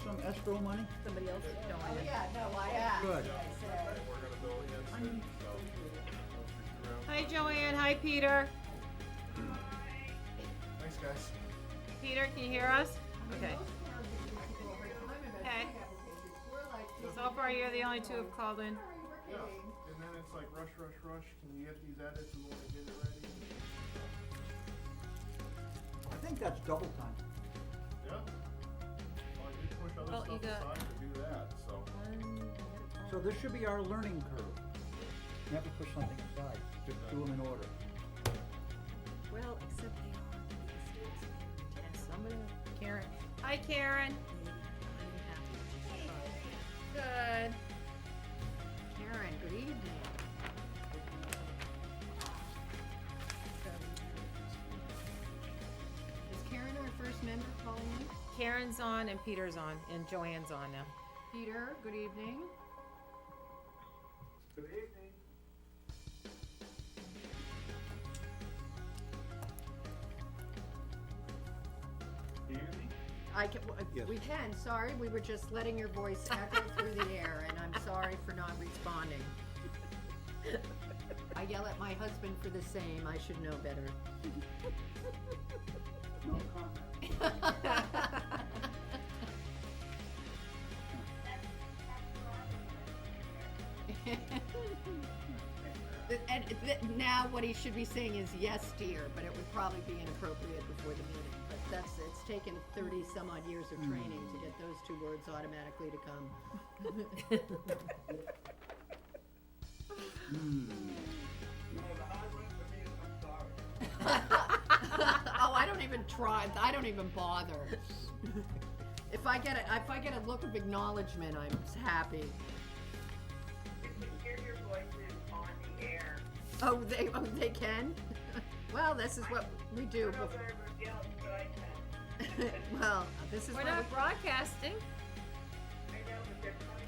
some escrow money? Somebody else is Oh, going in. yeah, no, I asked. Good. I said, We're gonna bill again soon, so I'll stick around. Hi, Joanne. Hi, Peter. Thanks, guys. Peter, can you hear us? Okay. most towns that use people overtime and Okay. bank applications, we're like, So far, you're the only two who've called in. sorry, we're Yeah, kidding. and then it's like rush, rush, rush. Can you get these edits? We wanna get it ready. I think that's double time. Yeah. Well, I did push other Well, you stuff got- aside to do that, so. So this should be our learning curve. Never push something aside, just do them in order. Well, except they are mistakes. And somebody, Karen. Hi, Karen. Good. Karen, good evening. Is Karen our first member calling in? Karen's on and Peter's on and Joanne's on now. Peter, good evening. Good evening. Can you hear me? Yes. We can, sorry, we were just letting your voice echo through the air, and I'm sorry for not responding. I yell at my husband for the same, I should know better. No comment. Now what he should be saying is yes, dear, but it would probably be inappropriate before the meeting. But it's taken 30 some odd years of training to get those two words automatically to come. Oh, I don't even try. I don't even bother. If I get a look of acknowledgement, I'm happy. You can hear your voices on the air. Oh, they can. Well, this is what we I do. don't know if everybody else, but I can. Well, this is We're what not broadcasting. I know, but they're coming.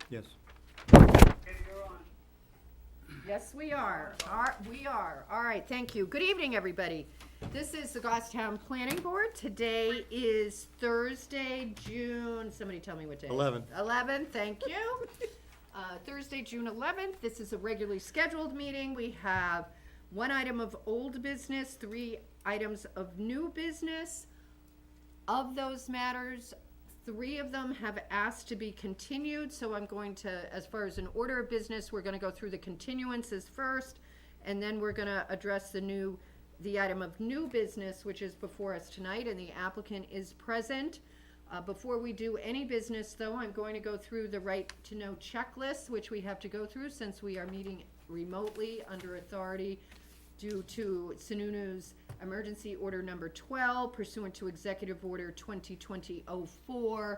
Yes. Yes, we are. We are. All right, thank you. Good evening, everybody. This is the Goffstown Planning Board. Today is Thursday, June, somebody tell me what day. 11. 11, thank you. Thursday, June 11th. This is a regularly scheduled meeting. We have one item of old business, 3 items of new business. Of those matters, 3 of them have asked to be continued, so I'm going to, as far as an order of business, we're gonna go through the continuances first, and then we're gonna address the item of new business, which is before us tonight, and the applicant is present. Before we do any business, though, I'm going to go through the right to know checklist, which we have to go through since we are meeting remotely under authority due to Sununu's emergency order number 12 pursuant to Executive Order 2020-04,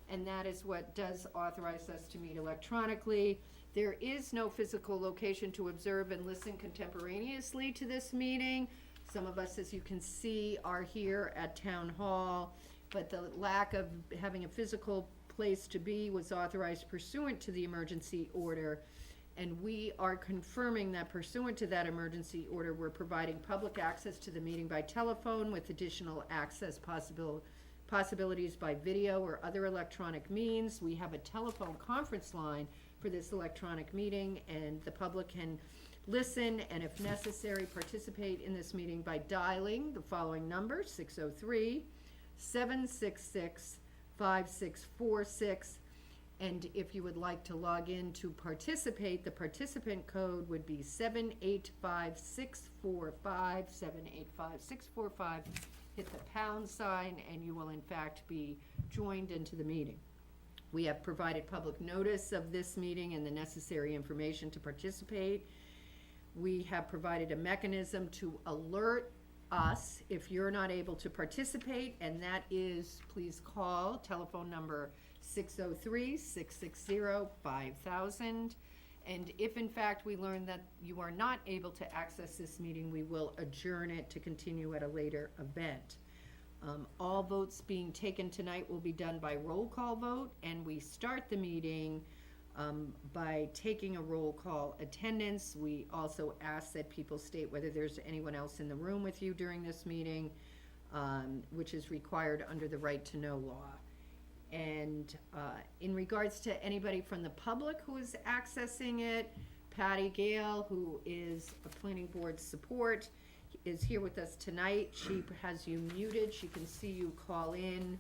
and that is what does authorize us to meet electronically. There is no physical location to observe and listen contemporaneously to this meeting. Some of us, as you can see, are here at Town Hall, but the lack of having a physical place to be was authorized pursuant to the emergency order. And we are confirming that pursuant to that emergency order, we're providing public access to the meeting by telephone with additional access possibilities by video or other electronic means. We have a telephone conference line for this electronic meeting, and the public can listen and, if necessary, participate in this meeting by dialing the following number: 603-766-5646. And if you would like to log in to participate, the participant code would be 785-645, 785-645. Hit the pound sign, and you will in fact be joined into the meeting. We have provided public notice of this meeting and the necessary information to participate. We have provided a mechanism to alert us if you're not able to participate, and that is, please call telephone number 603-660-5000. And if in fact we learn that you are not able to access this meeting, we will adjourn it to continue at a later event. All votes being taken tonight will be done by roll call vote, and we start the meeting by taking a roll call attendance. We also ask that people state whether there's anyone else in the room with you during this meeting, which is required under the right to know law. And in regards to anybody from the public who is accessing it, Patty Gale, who is a planning board support, is here with us tonight. She has you muted. She can see you call in.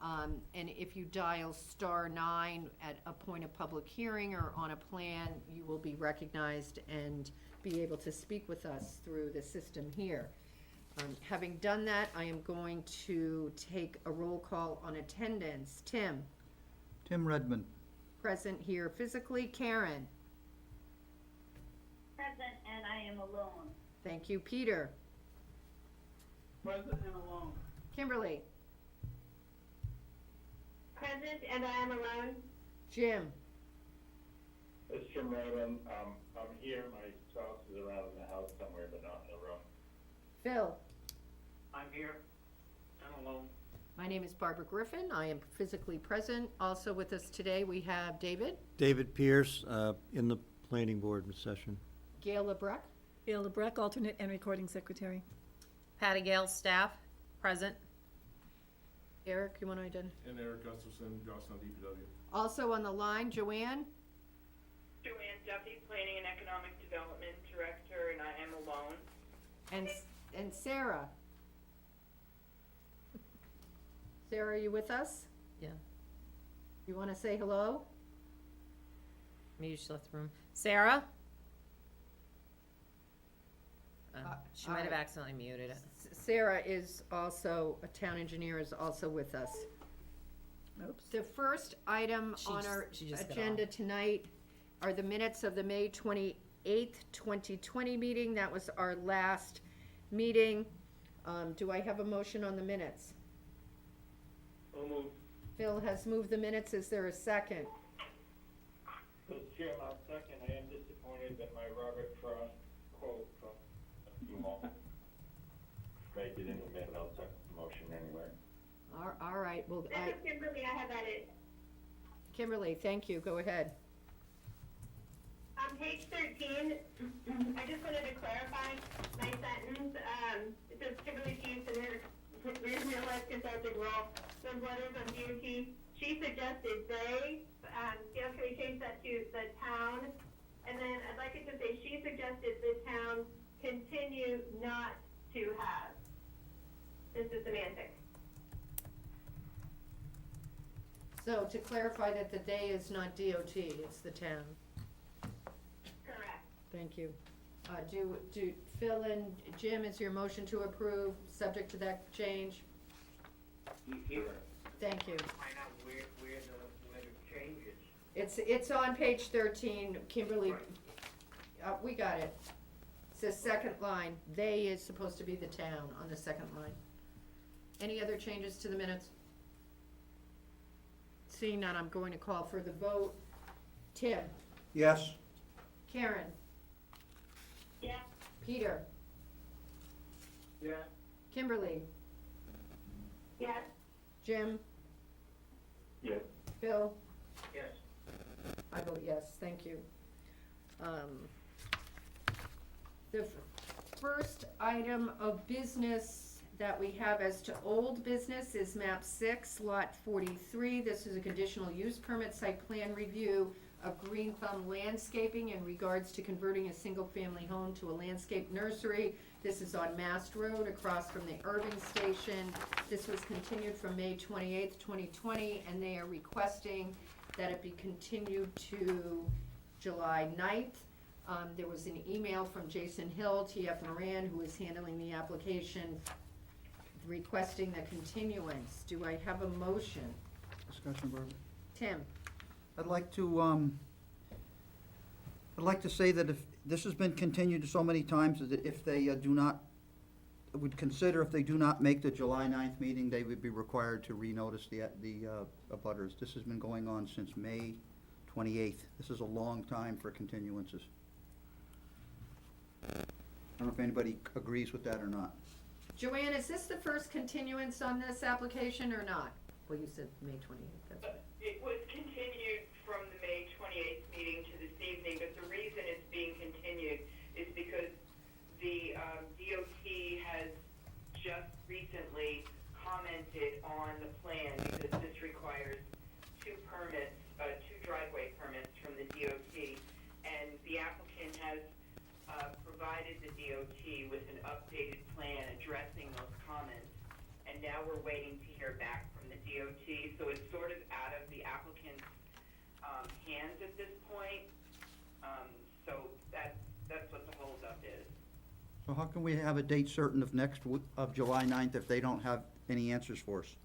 And if you dial *9 at a point of public hearing or on a plan, you will be recognized and be able to speak with us through the system here. Having done that, I am going to take a roll call on attendance. Tim, Redmond. present here physically. Karen, Present, and I am alone. thank you. Peter, Present and alone. Kimberly, Present, and I am alone. Jim, It's Jim Rodham. I'm here. My spouse is around in the house somewhere, but not in the room. Phil. I'm here. I'm alone. My name is Barbara Griffin. I am physically present. Also with us today, we have David, David Pierce, in the planning board session. Gail LeBrecq, Gail LeBrecq, alternate and recording secretary. Patty Gale, staff, present. Eric, you want to identify? And Eric Gustafson, Johnstown DPW. Also on the line, Joanne, Joanne Duffy, Planning and Economic Development Director, and I am alone. and Sarah. Sarah, are you with us? Yeah. You want to say hello? Maybe she left the room. Sarah? She might have alright. accidentally muted it. Sarah is also, a town engineer is also with us. Oops. The first item She on just- our she just got agenda off. tonight are the minutes of the May 28th, 2020 meeting. That was our last meeting. Do I have a motion on the minutes? So moved. Phil has moved the minutes. Is there a second? Mr. Chairman, I'll second. I am disappointed that my Robert Frost quote from a few moments make it in the minute. I'll second the motion anyway. All right, well, This is Kimberly, I have added. Kimberly, thank you. Go ahead. On page 13, I just wanted to clarify my sentence. It says Kimberly Hughes in her real-life consulting role, those letters of DOT. She suggested they, Gail, can we change that to the town? And then I'd like it to say, she suggested the town continue not to have. This is semantics. So to clarify that the they is not DOT, it's the town. Correct. Thank you. Do Phil and Jim, is your motion to approve, subject to that change? Thank you. Find out where the change is. It's on page 13, Kimberly, we got it. It says second line, they is supposed to be the town on the second line. Any other changes to the minutes? Seeing none, I'm going to call for the vote. Tim, Yes. Karen, Yes. Peter, Yeah. Kimberly, Yes. Jim, Yes. Phil, Yes. I vote yes, thank you. The first item of business that we have as to old business is map 6, lot 43. This is a conditional use permit site plan review of Green Thumb Landscaping in regards to converting a single-family home to a landscape nursery. This is on Mast Road across from the Irving Station. This was continued from May 28th, 2020, and they are requesting that it be continued to July 9th. There was an email from Jason Hill, TF Moran, who is handling the application, requesting the continuance. Do I have a motion? Discussion, Barbara? Tim? I'd like to say that if, this has been continued so many times, that if they do not, would consider if they do not make the July 9th meeting, they would be required to renotice the abutters. This has been going on since May 28th. This is a long time for continuances. I don't know if anybody agrees with that or not. Joanne, is this the first continuance on this application or not? Well, you said May 28th, that's right. It was continued from the May 28th meeting to this evening, but the reason it's being continued is because the DOT has just recently commented on the plan, because this requires two driveway permits from the DOT, and the applicant has provided the DOT with an updated plan addressing those comments, and now we're waiting to hear back from the DOT, so it's sort of out of the applicant's hands at this point. So that's what the holdup is. So how can we have a date certain of July 9th if they don't have any answers for us?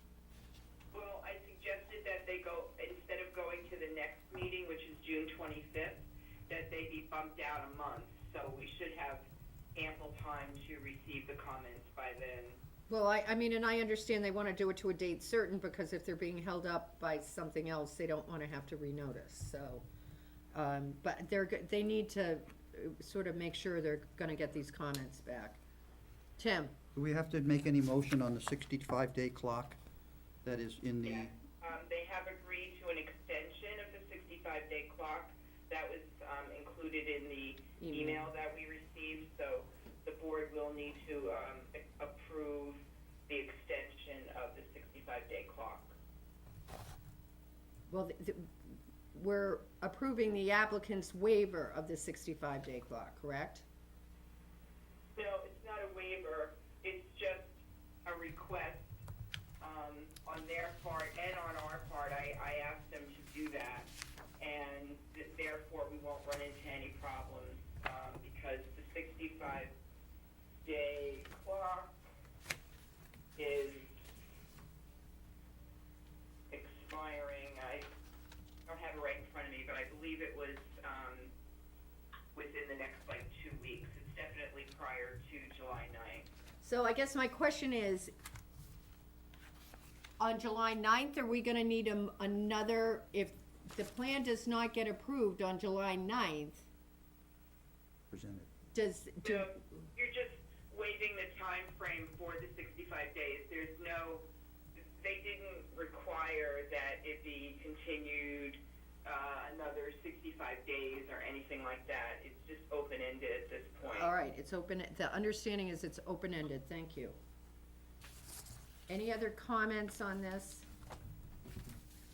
Well, I suggested that they go, instead of going to the next meeting, which is June 25th, that they be bumped out a month, so we should have ample time to receive the comments by then. Well, I mean, and I understand they want to do it to a date certain, because if they're being held up by something else, they don't want to have to renotice, so. But they need to sort of make sure they're gonna get these comments back. Tim? Do we have to make any motion on the 65-day clock that is in the? Yeah. They have agreed to an extension of the 65-day clock. That was included in the email that we received, so the board will need to approve the extension of the 65-day clock. Well, we're approving the applicant's waiver of the 65-day clock, correct? No, it's not a waiver, it's just a request on their part and on our part. I asked them to do that, and therefore we won't run into any problems because the 65-day clock is expiring. I don't have it right in front of me, but I believe it was within the next 2 weeks. It's definitely prior to July 9th. So I guess my question is, on July 9th, are we gonna need another, if the plan does not get approved on July 9th, Presented. So you're just waiving the time frame for the 65 days. They didn't require that it be continued another 65 days or anything like that. It's just open-ended at this point. all right, it's open, the understanding is it's open-ended, thank you. Any other comments on this? I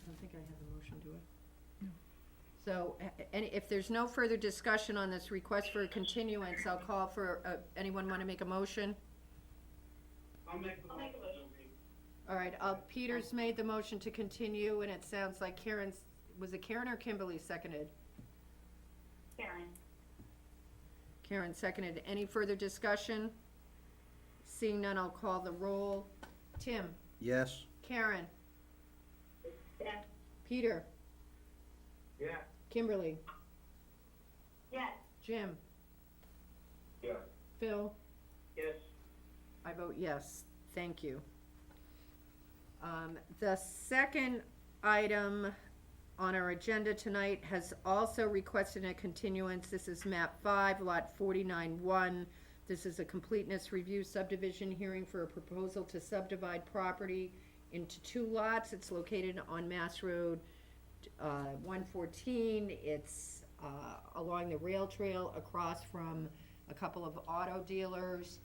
don't think I have a motion, do I? No. So, if there's no further discussion on this request for a continuance, I'll call for, anyone want to make a motion? I'll make the I'll make a motion. All right, Peter's made the motion to continue, and it sounds like Karen's, was it Karen or Kimberly seconded? Karen. Karen seconded. Any further discussion? Seeing none, I'll call the roll. Tim? Yes. Karen? Yes. Peter? Yeah. Kimberly? Yes. Jim? Yeah. Phil? Yes. I vote yes. Thank you. The second item on our agenda tonight has also requested a continuance. This is map 5, lot 49-1. This is a completeness review subdivision hearing for a proposal to subdivide property into 2 lots. It's located on Mass Road 114. It's along the rail trail across from a couple of auto dealers,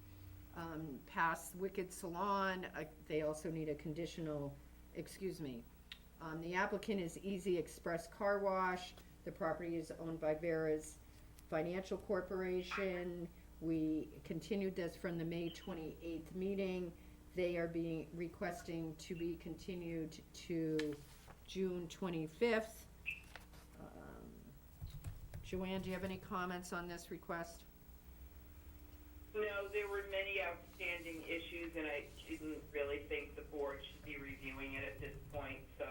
past Wicked Salon. They also need a conditional, the applicant is Easy Express Car Wash. The property is owned by Vera's Financial Corporation. We continued this from the May 28th meeting. They are requesting to be continued to June 25th. Joanne, do you have any comments on this request? No, there were many outstanding issues, and I didn't really think the board should be reviewing it at this point, so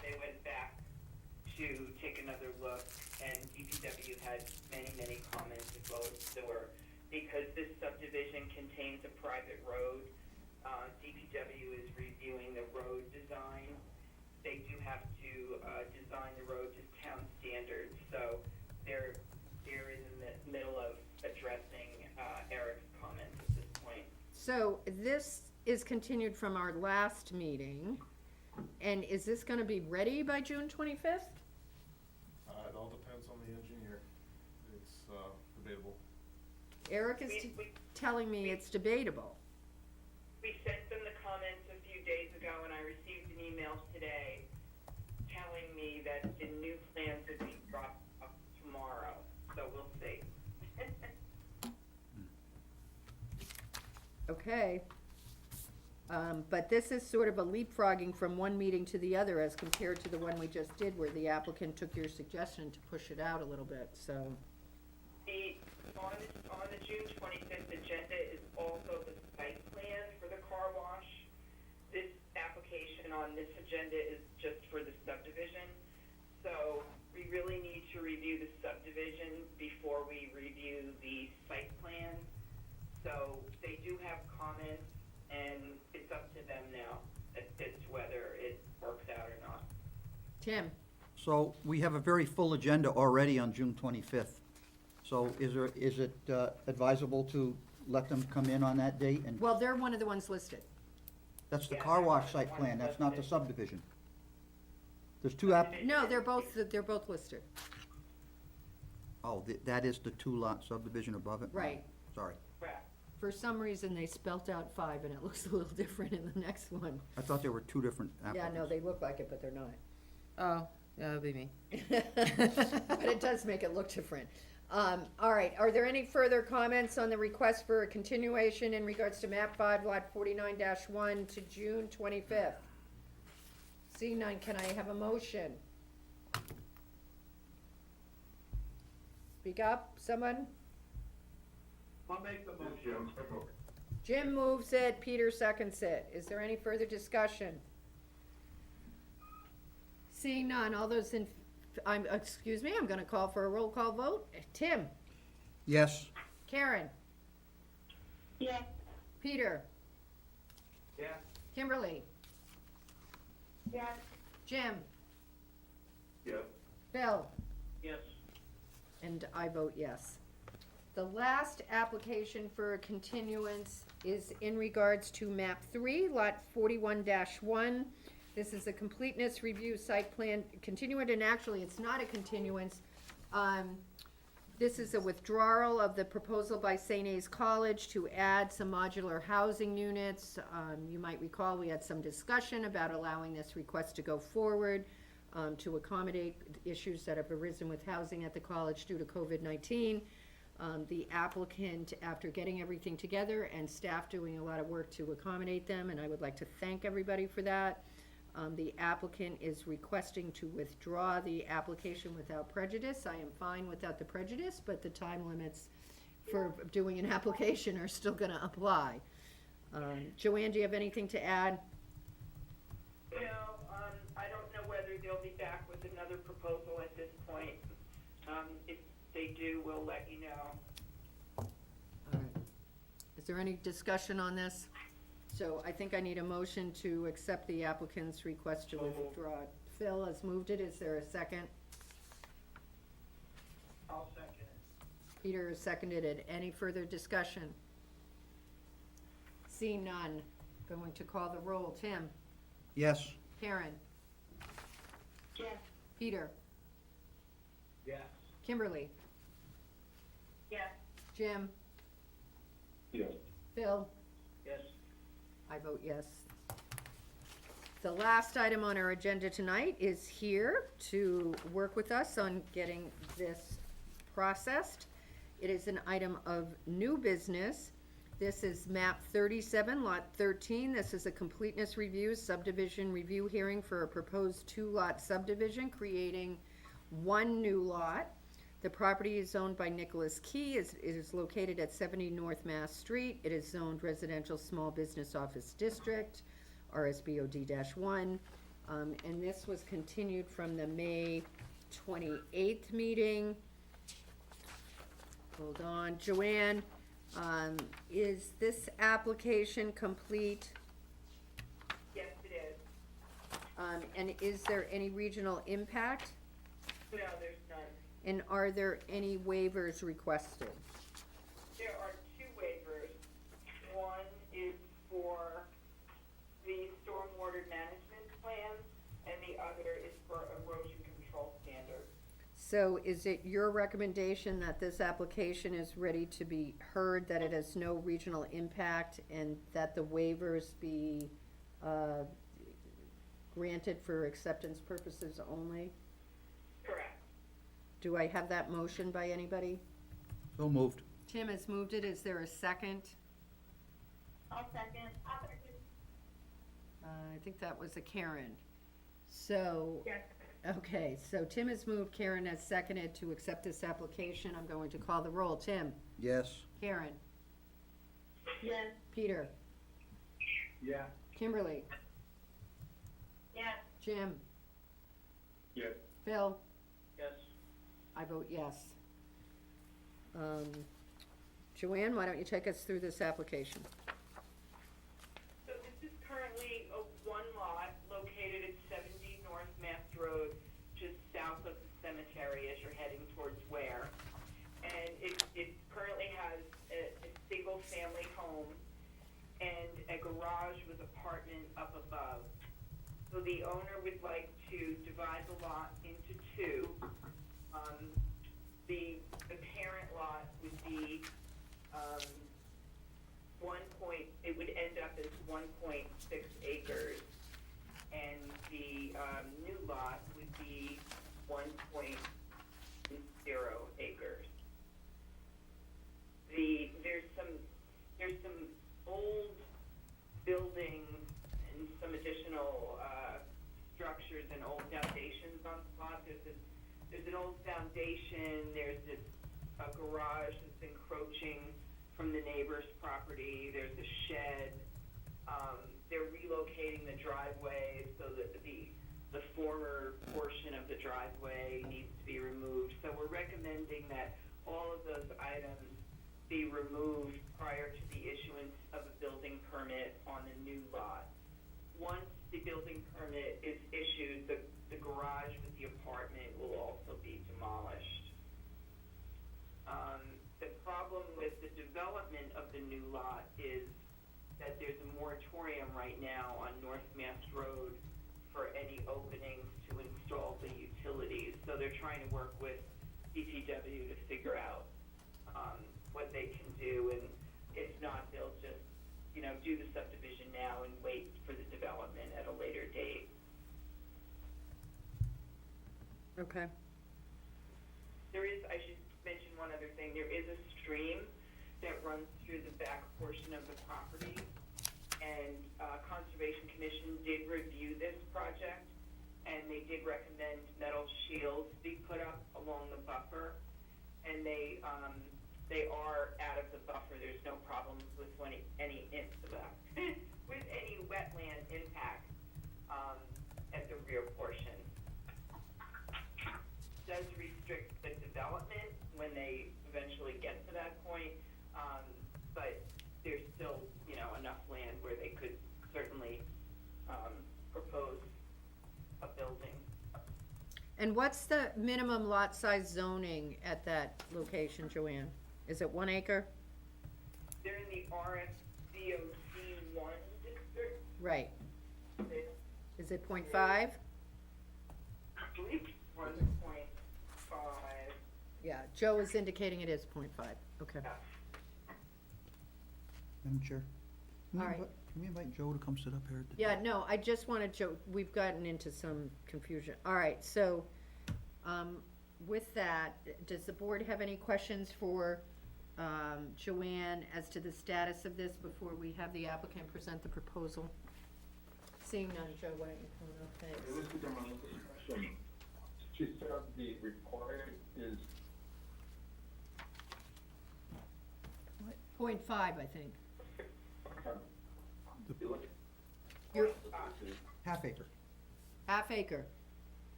they went back to take another look, and DPW had many, many comments as well as sewer. Because this subdivision contains a private road, DPW is reviewing the road design. They do have to design the road to town standards, so they're in the middle of addressing Eric's comments at this point. So this is continued from our last meeting, and is this gonna be ready by June 25th? It all depends on the engineer. It's, debatable. Eric is telling me it's debatable. We sent them the comments a few days ago, and I received an email today telling me that the new plans would be dropped off tomorrow, so we'll see. Okay. But this is sort of a leapfrogging from one meeting to the other as compared to the one we just did where the applicant took your suggestion to push it out a little bit, so. On the June 25th agenda is also the site plan for the car wash. This application on this agenda is just for the subdivision, so we really need to review the subdivision before we review the site plan. So they do have comments, and it's up to them now as to whether it works out or not. Tim? So we have a very full agenda already on June 25th. So is it advisable to let them come in on that date? And Well, they're one of the ones listed. that's the Yeah, car wash that's site one plan, that's not the listed. subdivision. There's 2 app, No, they're both listed. oh, that is the 2-lot subdivision above it? Right. Sorry. Correct. For some reason, they spelt out 5 and it looks a little different in the next one. I thought there were 2 different Yeah, applicants. no, they look like it, but they're not. Oh, that would be me. But it does make it look different. All right, are there any further comments on the request for a continuation in regards to map 5, lot 49-1 to June 25th? Seeing none, can I have a motion? Speak up, someone? I'll make the motion. Jim moves it, Peter seconds it. Is there any further discussion? Seeing none, all those in, I'm gonna call for a roll call vote. Tim? Yes. Karen? Yes. Peter? Yeah. Kimberly? Yes. Jim? Yeah. Bill? Yes. And I vote yes. The last application for a continuance is in regards to map 3, lot 41-1. This is a completeness review site plan continuant, and actually, it's not a continuance. This is a withdrawal of the proposal by St. A's College to add some modular housing units. You might recall, we had some discussion about allowing this request to go forward to accommodate issues that have arisen with housing at the college due to COVID-19. The applicant, after getting everything together and staff doing a lot of work to accommodate them, and I would like to thank everybody for that. The applicant is requesting to withdraw the application without prejudice. I am fine without the prejudice, but the time limits for doing an application are still gonna apply. Joanne, do you have anything to add? No, I don't know whether they'll be back with another proposal at this point. If they do, we'll let you know. All right. Is there any discussion on this? So I think I need a motion to accept the applicant's request to So moved. withdraw. Phil has moved it. Is there a second? I'll second it. Peter has seconded it. Any further discussion? Seeing none, going to call the roll. Tim? Yes. Karen? Yes. Peter? Yes. Kimberly? Yes. Jim? Yes. Phil? Yes. I vote yes. The last item on our agenda tonight is here to work with us on getting this processed. It is an item of new business. This is map 37, lot 13. This is a completeness review, subdivision review hearing for a proposed 2-lot subdivision, creating 1 new lot. The property is owned by Nicholas Key. It is located at 70 North Mass Street. It is zoned residential small business office district, RSBOD-1. And this was continued from the May 28th meeting. Hold on, Joanne, is this application complete? Yes, it is. And is there any regional impact? No, there's none. And are there any waivers requested? There are 2 waivers. One is for the stormwater management plan, and the other is for erosion control standards. So is it your recommendation that this application is ready to be heard, that it has no regional impact, and that the waivers be granted for acceptance purposes only? Correct. Do I have that motion by anybody? So moved. Tim has moved it. Is there a second? I'll second. I think that was a Karen. So, Yes. okay, so Tim has moved, Karen has seconded to accept this application. I'm going to call the roll. Tim? Yes. Karen? Yes. Peter? Yeah. Kimberly? Yes. Jim? Yes. Phil? Yes. I vote yes. Joanne, why don't you take us through this application? So this is currently a 1 lot located at 70 North Mass Road, just south of the cemetery as you're heading towards Ware. And it currently has a single-family home and a garage with apartment up above. So the owner would like to divide the lot into 2. The parent lot would be, it would end up as 1.6 acres, and the, new lot would be 1.0 acres. There's some old buildings and some additional, structures and old foundations on the lot. There's an old foundation, there's a garage that's encroaching from the neighbor's property, there's a shed. They're relocating the driveway so that the former portion of the driveway needs to be removed. So we're recommending that all of those items be removed prior to the issuance of a building permit on the new lot. Once the building permit is issued, the garage with the apartment will also be demolished. The problem with the development of the new lot is that there's a moratorium right now on North Mass Road for any openings to install the utilities. So they're trying to work with DPW to figure out what they can do, and if not, they'll just, do the subdivision now and wait for the development at a later date. Okay. There is, I should mention one other thing. There is a stream that runs through the back portion of the property, and Conservation Commission did review this project, and they did recommend metal shields be put up along the buffer, and they are out of the buffer. There's no problems with any with any wetland impact at the rear portion. Does restrict the development when they eventually get to that point, but there's still, enough land where they could certainly propose a building. And what's the minimum lot size zoning at that location, Joanne? Is it 1 acre? They're in the RSDOC1 district. Right. Is it 0.5? I believe 1.5. Yeah, Joe is indicating it is 0.5, okay. Madam Chair? All right. Can we invite Joe to come sit up here? Yeah, no, I just wanted Joe, we've gotten into some confusion. All right, so, with that, does the board have any questions for, Joanne as to the status of this before we have the applicant present the proposal? Seeing none, Joe, why don't you come up, thanks. This is my question. She said the required is 0.5, I think. You're You're Half acre. half acre.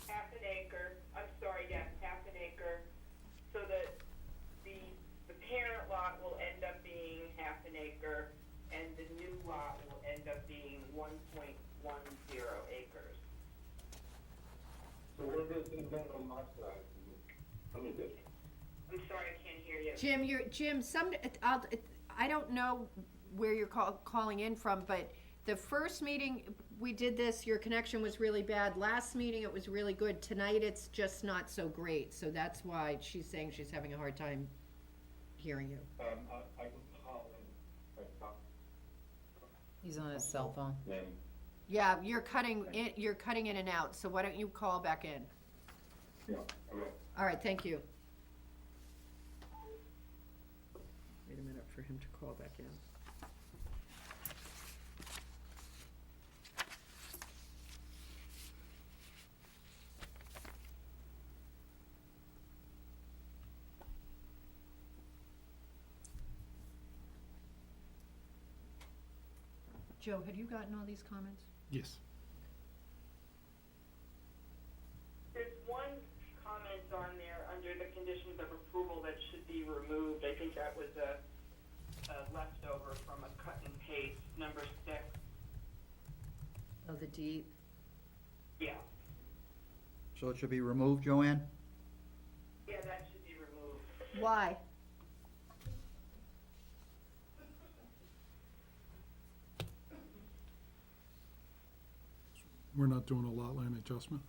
Half an acre, I'm sorry, yes, half an acre, so that the parent lot will end up being half an acre, and the new lot will end up being 1.10 acres. So what is the minimum lot size? I'm sorry, I can't hear you. Jim, I don't know where you're calling in from, but the first meeting we did this, your connection was really bad. Last meeting, it was really good. Tonight, it's just not so great, so that's why she's saying she's having a hard time hearing you. I can call in. He's on his cell phone. Then, Yeah, you're cutting in and out, so why don't you call back in? yeah, okay. All right, thank you. Wait a minute for him to call back in. Joe, had you gotten all these comments? Yes. There's one comment on there under the conditions of approval that should be removed. I think that was a leftover from a cut and paste, number 6. Oh, the deed. Yeah, So it should be removed, Joanne? yeah, that should be removed. Why? We're not doing a lot line adjustment.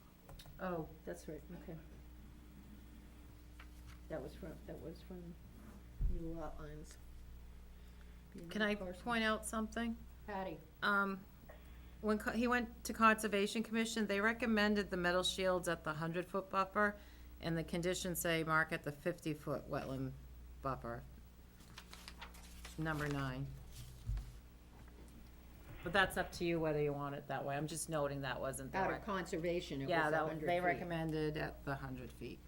Oh, that's right, okay. That was from new lot lines. Can I point out something? Patty? When he went to Conservation Commission, they recommended the metal shields at the 100-foot buffer, and the conditions say mark at the 50-foot wetland buffer. Number 9. But that's up to you whether you want it that way. I'm just noting that wasn't the Out of conservation, it was Yeah, 100 feet. they recommended at the 100 feet.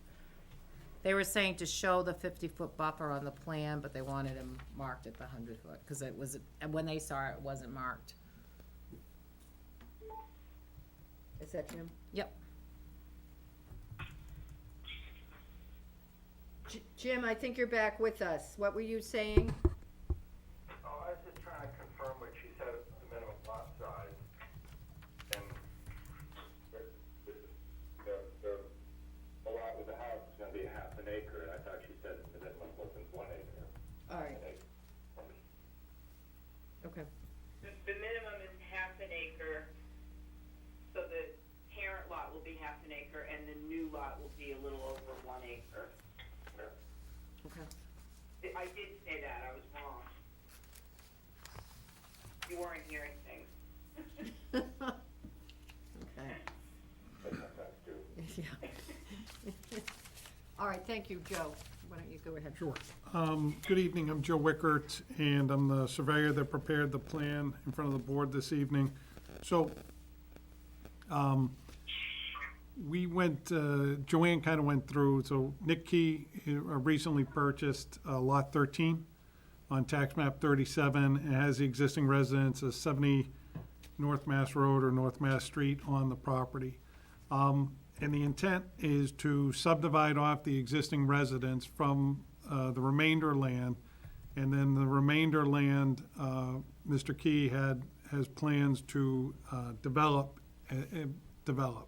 They were saying to show the 50-foot buffer on the plan, but they wanted him marked at the 100-foot, because it was, when they saw it, it wasn't marked. Is that Jim? Yep. Jim, I think you're back with us. What were you saying? Oh, I was just trying to confirm what she said, the minimum lot size. And the lot with the house is gonna be 1/2 an acre, and I thought she said the minimum wasn't 1 acre. All right, okay. The minimum is half an acre, so the parent lot will be half an acre, and the new lot will be a little over 1 acre. Okay. I did say that, I was wrong. You weren't hearing things. Okay. Yeah. All right, thank you, Joe. Why don't you go ahead? Sure. Good evening, I'm Joe Wickert, and I'm the surveyor that prepared the plan in front of the board this evening. So, we went, Joanne kind of went through, so Nick Key recently purchased Lot 13 on tax map 37, and has the existing residence of 70 North Mass Road or North Mass Street on the property. And the intent is to subdivide off the existing residence from the remainder land. And then the remainder land, Mr. Key has plans to develop.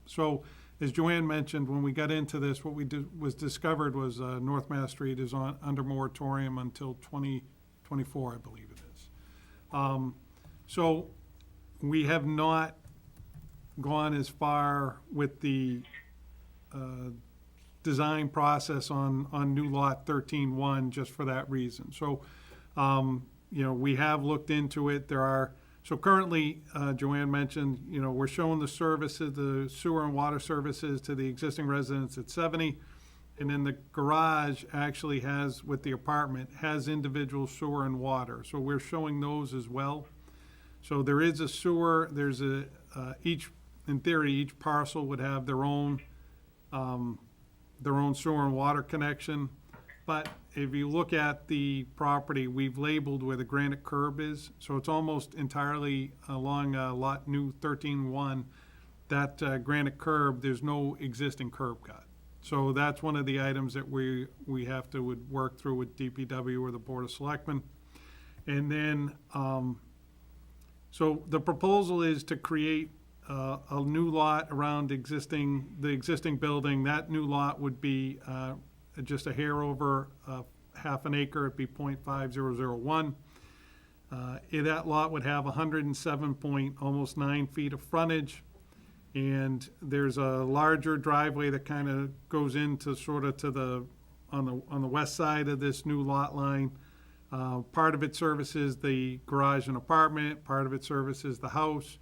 So, as Joanne mentioned, when we got into this, what we was discovered was North Mass Street is under moratorium until 2024, I believe it is. So, we have not gone as far with the design process on new lot 13-1 just for that reason. So, we have looked into it. So currently, Joanne mentioned, we're showing the services, the sewer and water services to the existing residents at 70. And then the garage actually has, with the apartment, has individual sewer and water. So we're showing those as well. So there is a sewer, there's in theory, each parcel would have their own sewer and water connection. But if you look at the property, we've labeled where the granite curb is. So it's almost entirely along lot new 13-1. That granite curb, there's no existing curb cut. So that's one of the items that we have to would work through with DPW or the Board of Selectmen. And then, so the proposal is to create a new lot around the existing building. That new lot would be just a hair over half an acre. It'd be .5001. That lot would have 107 almost 9 feet of frontage. And there's a larger driveway that kind of goes into sort of on the west side of this new lot line. Part of it services the garage and apartment, part of it services the house.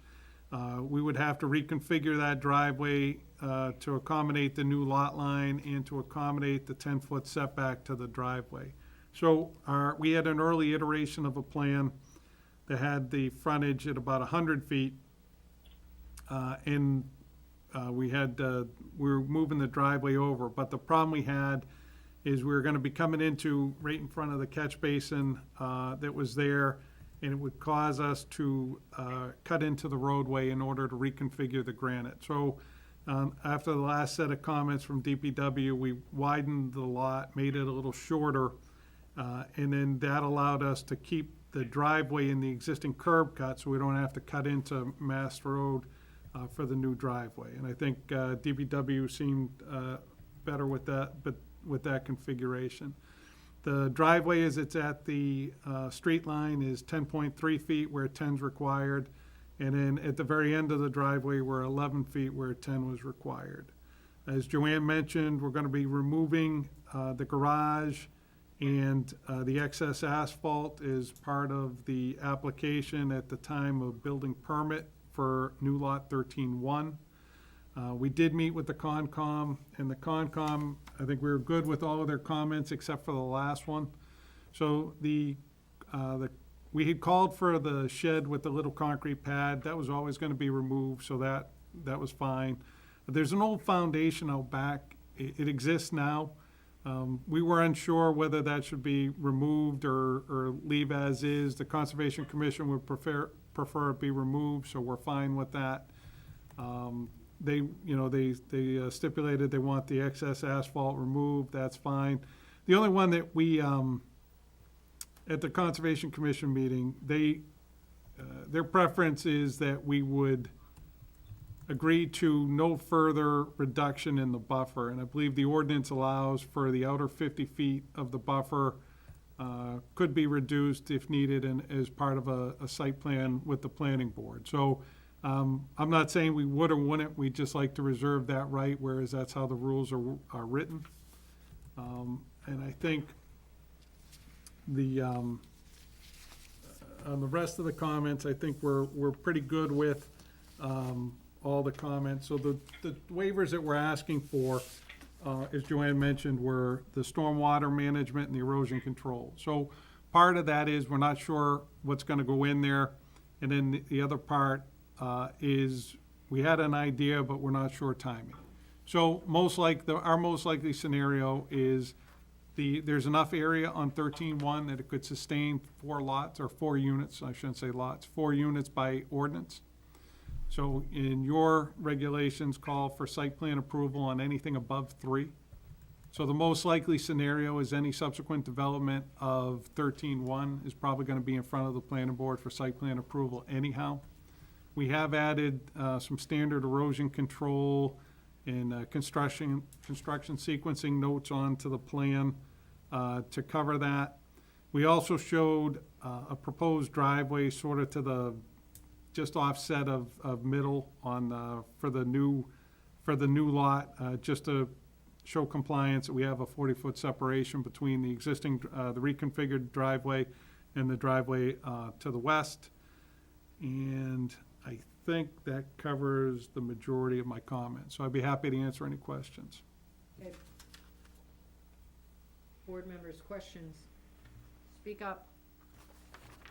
We would have to reconfigure that driveway to accommodate the new lot line and to accommodate the 10-foot setback to the driveway. So we had an early iteration of a plan that had the frontage at about 100 feet. And we were moving the driveway over, but the problem we had is we were gonna be coming into right in front of the catch basin that was there, and it would cause us to cut into the roadway in order to reconfigure the granite. So after the last set of comments from DPW, we widened the lot, made it a little shorter, and then that allowed us to keep the driveway in the existing curb cut, so we don't have to cut into Mass Road for the new driveway. And I think DPW seemed better with that, but with that configuration. The driveway, as it's at the street line, is 10.3 feet where 10's required. And then at the very end of the driveway, we're 11 feet where 10 was required. As Joanne mentioned, we're gonna be removing the garage and the excess asphalt is part of the application at the time of building permit for new lot 13-1. We did meet with the Concom, and the Concom, I think we were good with all of their comments except for the last one. So we had called for the shed with the little concrete pad. That was always gonna be removed, so that was fine. There's an old foundation out back. It exists now. We were unsure whether that should be removed or leave as is. The Conservation Commission would prefer it be removed, so we're fine with that. They stipulated they want the excess asphalt removed, that's fine. The only one that we, at the Conservation Commission meeting, their preference is that we would agree to no further reduction in the buffer. And I believe the ordinance allows for the outer 50 feet of the buffer could be reduced if needed and as part of a site plan with the planning board. So I'm not saying we would or wouldn't, we'd just like to reserve that right, whereas that's how the rules are written. And I think on the rest of the comments, I think we're pretty good with all the comments. So the waivers that we're asking for, as Joanne mentioned, were the stormwater management and the erosion control. So part of that is we're not sure what's gonna go in there. And then the other part is we had an idea, but we're not sure timing. So our most likely scenario is there's enough area on 13-1 that it could sustain 4 lots, or 4 units, I shouldn't say lots, 4 units by ordinance. So in your regulations call for site plan approval on anything above 3. So the most likely scenario is any subsequent development of 13-1 is probably gonna be in front of the planning board for site plan approval anyhow. We have added some standard erosion control and construction sequencing notes onto the plan to cover that. We also showed a proposed driveway sort of to the, just offset of middle on, for the new lot, just to show compliance. We have a 40-foot separation between the existing, the reconfigured driveway and the driveway to the west. And I think that covers the majority of my comments, so I'd be happy to answer any questions. Okay. Board members, questions? Speak up,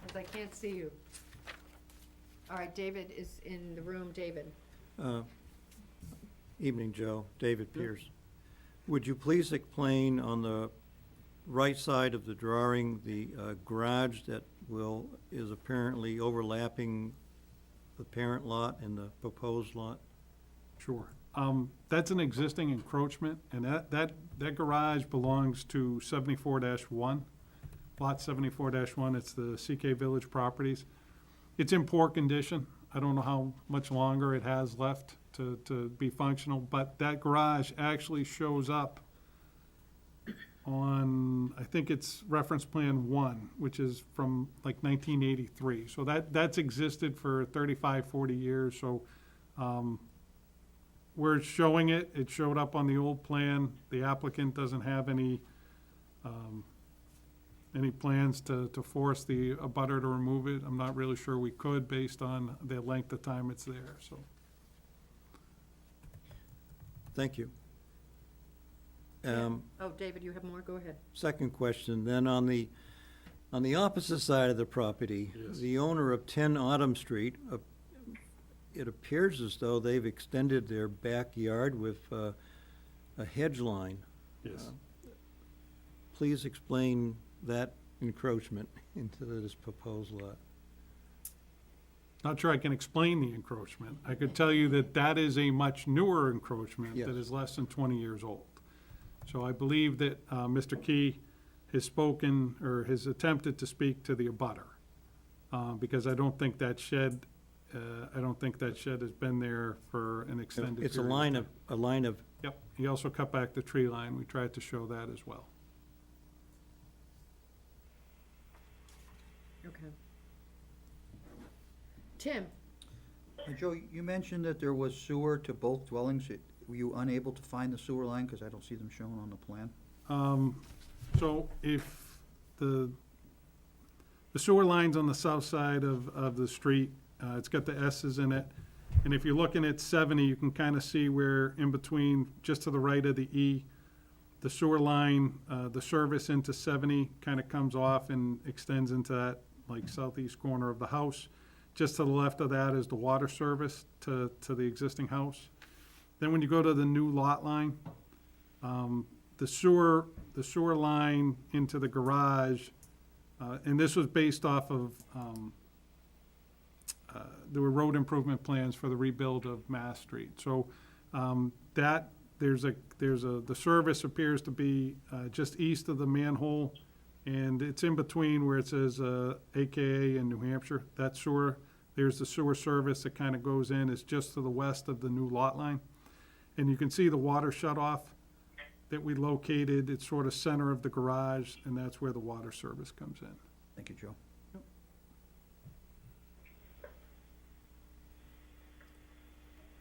because I can't see you. All right, David is in the room. David? Evening, Joe. David Pierce. Would you please explain on the right side of the drawing, the garage that is apparently overlapping the parent lot and the proposed lot? Sure. That's an existing encroachment, and that garage belongs to 74-1, lot 74-1. It's the CK Village Properties. It's in poor condition. I don't know how much longer it has left to be functional, but that garage actually shows up on, I think it's reference plan 1, which is from like 1983. So that's existed for 35, 40 years, so we're showing it. It showed up on the old plan. The applicant doesn't have any plans to force the abutter to remove it. I'm not really sure we could based on the length of time it's there, so. Thank you. Oh, David, you have more? Go ahead. Second question, then on the opposite side of the property, Yes. the owner of 10 Autumn Street, it appears as though they've extended their backyard with a hedge line. Yes. Please explain that encroachment into this proposed lot. Not sure I can explain the encroachment. I could tell you that is a much newer encroachment Yes. that is less than 20 years old. So I believe that Mr. Key has spoken, or has attempted to speak to the abutter, because I don't think that shed has been there for an extended period. It's a line of, Yep, he also cut back the tree line. We tried to show that as well. Okay. Tim? Joe, you mentioned that there was sewer to both dwellings. Were you unable to find the sewer line, because I don't see them shown on the plan? So if the sewer line's on the south side of the street, it's got the S's in it. And if you're looking at 70, you can kind of see where in between, just to the right of the E, the sewer line, the service into 70 kind of comes off and extends into that like southeast corner of the house. Just to the left of that is the water service to the existing house. Then when you go to the new lot line, the sewer line into the garage, and this was based off of, there were road improvement plans for the rebuild of Mass Street. So, the service appears to be, just east of the manhole, and it's in between where it says, AKA in New Hampshire. That sewer, there's the sewer service that kind of goes in, it's just to the west of the new lot line. And you can see the water shut off that we located, it's sort of center of the garage, and that's where the water service comes in. Thank you, Joe.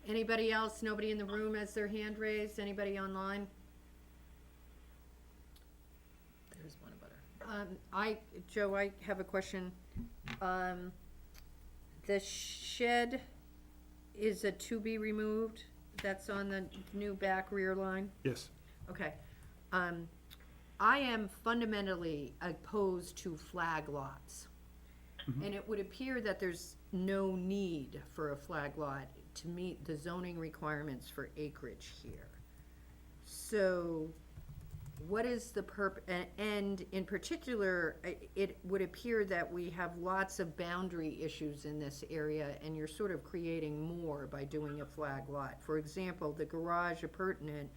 Anybody else? Nobody in the room has their hand raised? Anybody online? There's one abutter. Joe, I have a question. The shed is to be removed? That's on the new back rear line? Yes, Okay. I am fundamentally opposed to flag lots. And it would appear that there's no need for a flag lot to meet the zoning requirements for acreage here. So what is the and in particular, it would appear that we have lots of boundary issues in this area, and you're sort of creating more by doing a flag lot. For example, the garage appurtenant,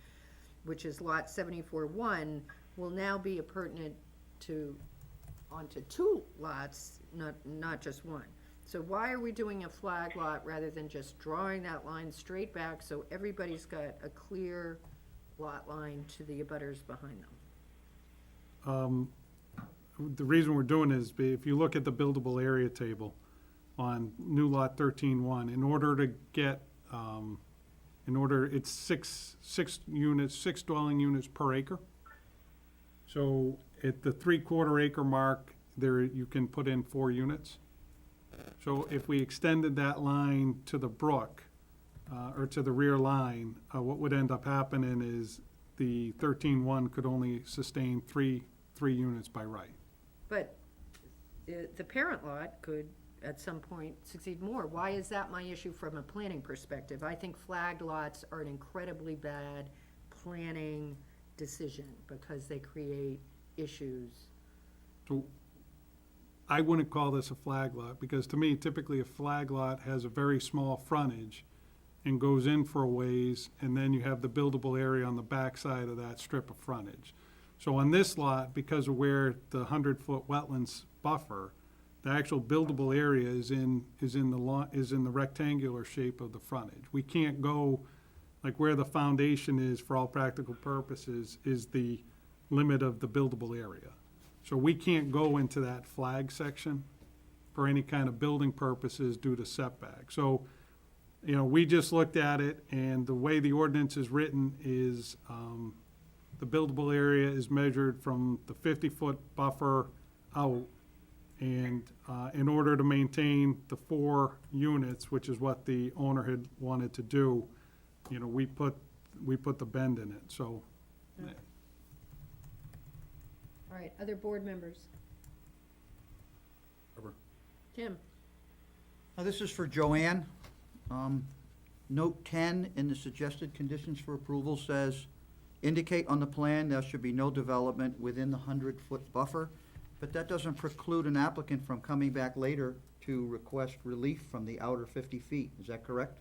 which is lot 74-1, will now be appurtenant onto 2 lots, not just one. So why are we doing a flag lot rather than just drawing that line straight back so everybody's got a clear lot line to the abutters behind them? The reason we're doing it is if you look at the buildable area table on new lot 13-1, in order to get, it's six units, 6 dwelling units per acre. So at the 3/4 acre mark, there, you can put in 4 units. So if we extended that line to the brook, or to the rear line, what would end up happening is the 13-1 could only sustain 3 units by right. But the parent lot could, at some point, succeed more. Why is that my issue from a planning perspective? I think flagged lots are an incredibly bad planning decision because they create issues. So I wouldn't call this a flag lot, because to me, typically a flag lot has a very small frontage and goes in for a ways, and then you have the buildable area on the backside of that strip of frontage. So on this lot, because of where the 100-foot wetlands buffer, the actual buildable area is in the rectangular shape of the frontage. We can't go, like where the foundation is, for all practical purposes, is the limit of the buildable area. So we can't go into that flag section for any kind of building purposes due to setback. So, we just looked at it, and the way the ordinance is written is, the buildable area is measured from the 50-foot buffer out. And, in order to maintain the 4 units, which is what the owner had wanted to do, we put the bend in it, so. All right, other board members? Tim? Now, this is for Joanne. Note 10 in the suggested conditions for approval says, indicate on the plan there should be no development within the 100-foot buffer, but that doesn't preclude an applicant from coming back later to request relief from the outer 50 feet. Is that correct?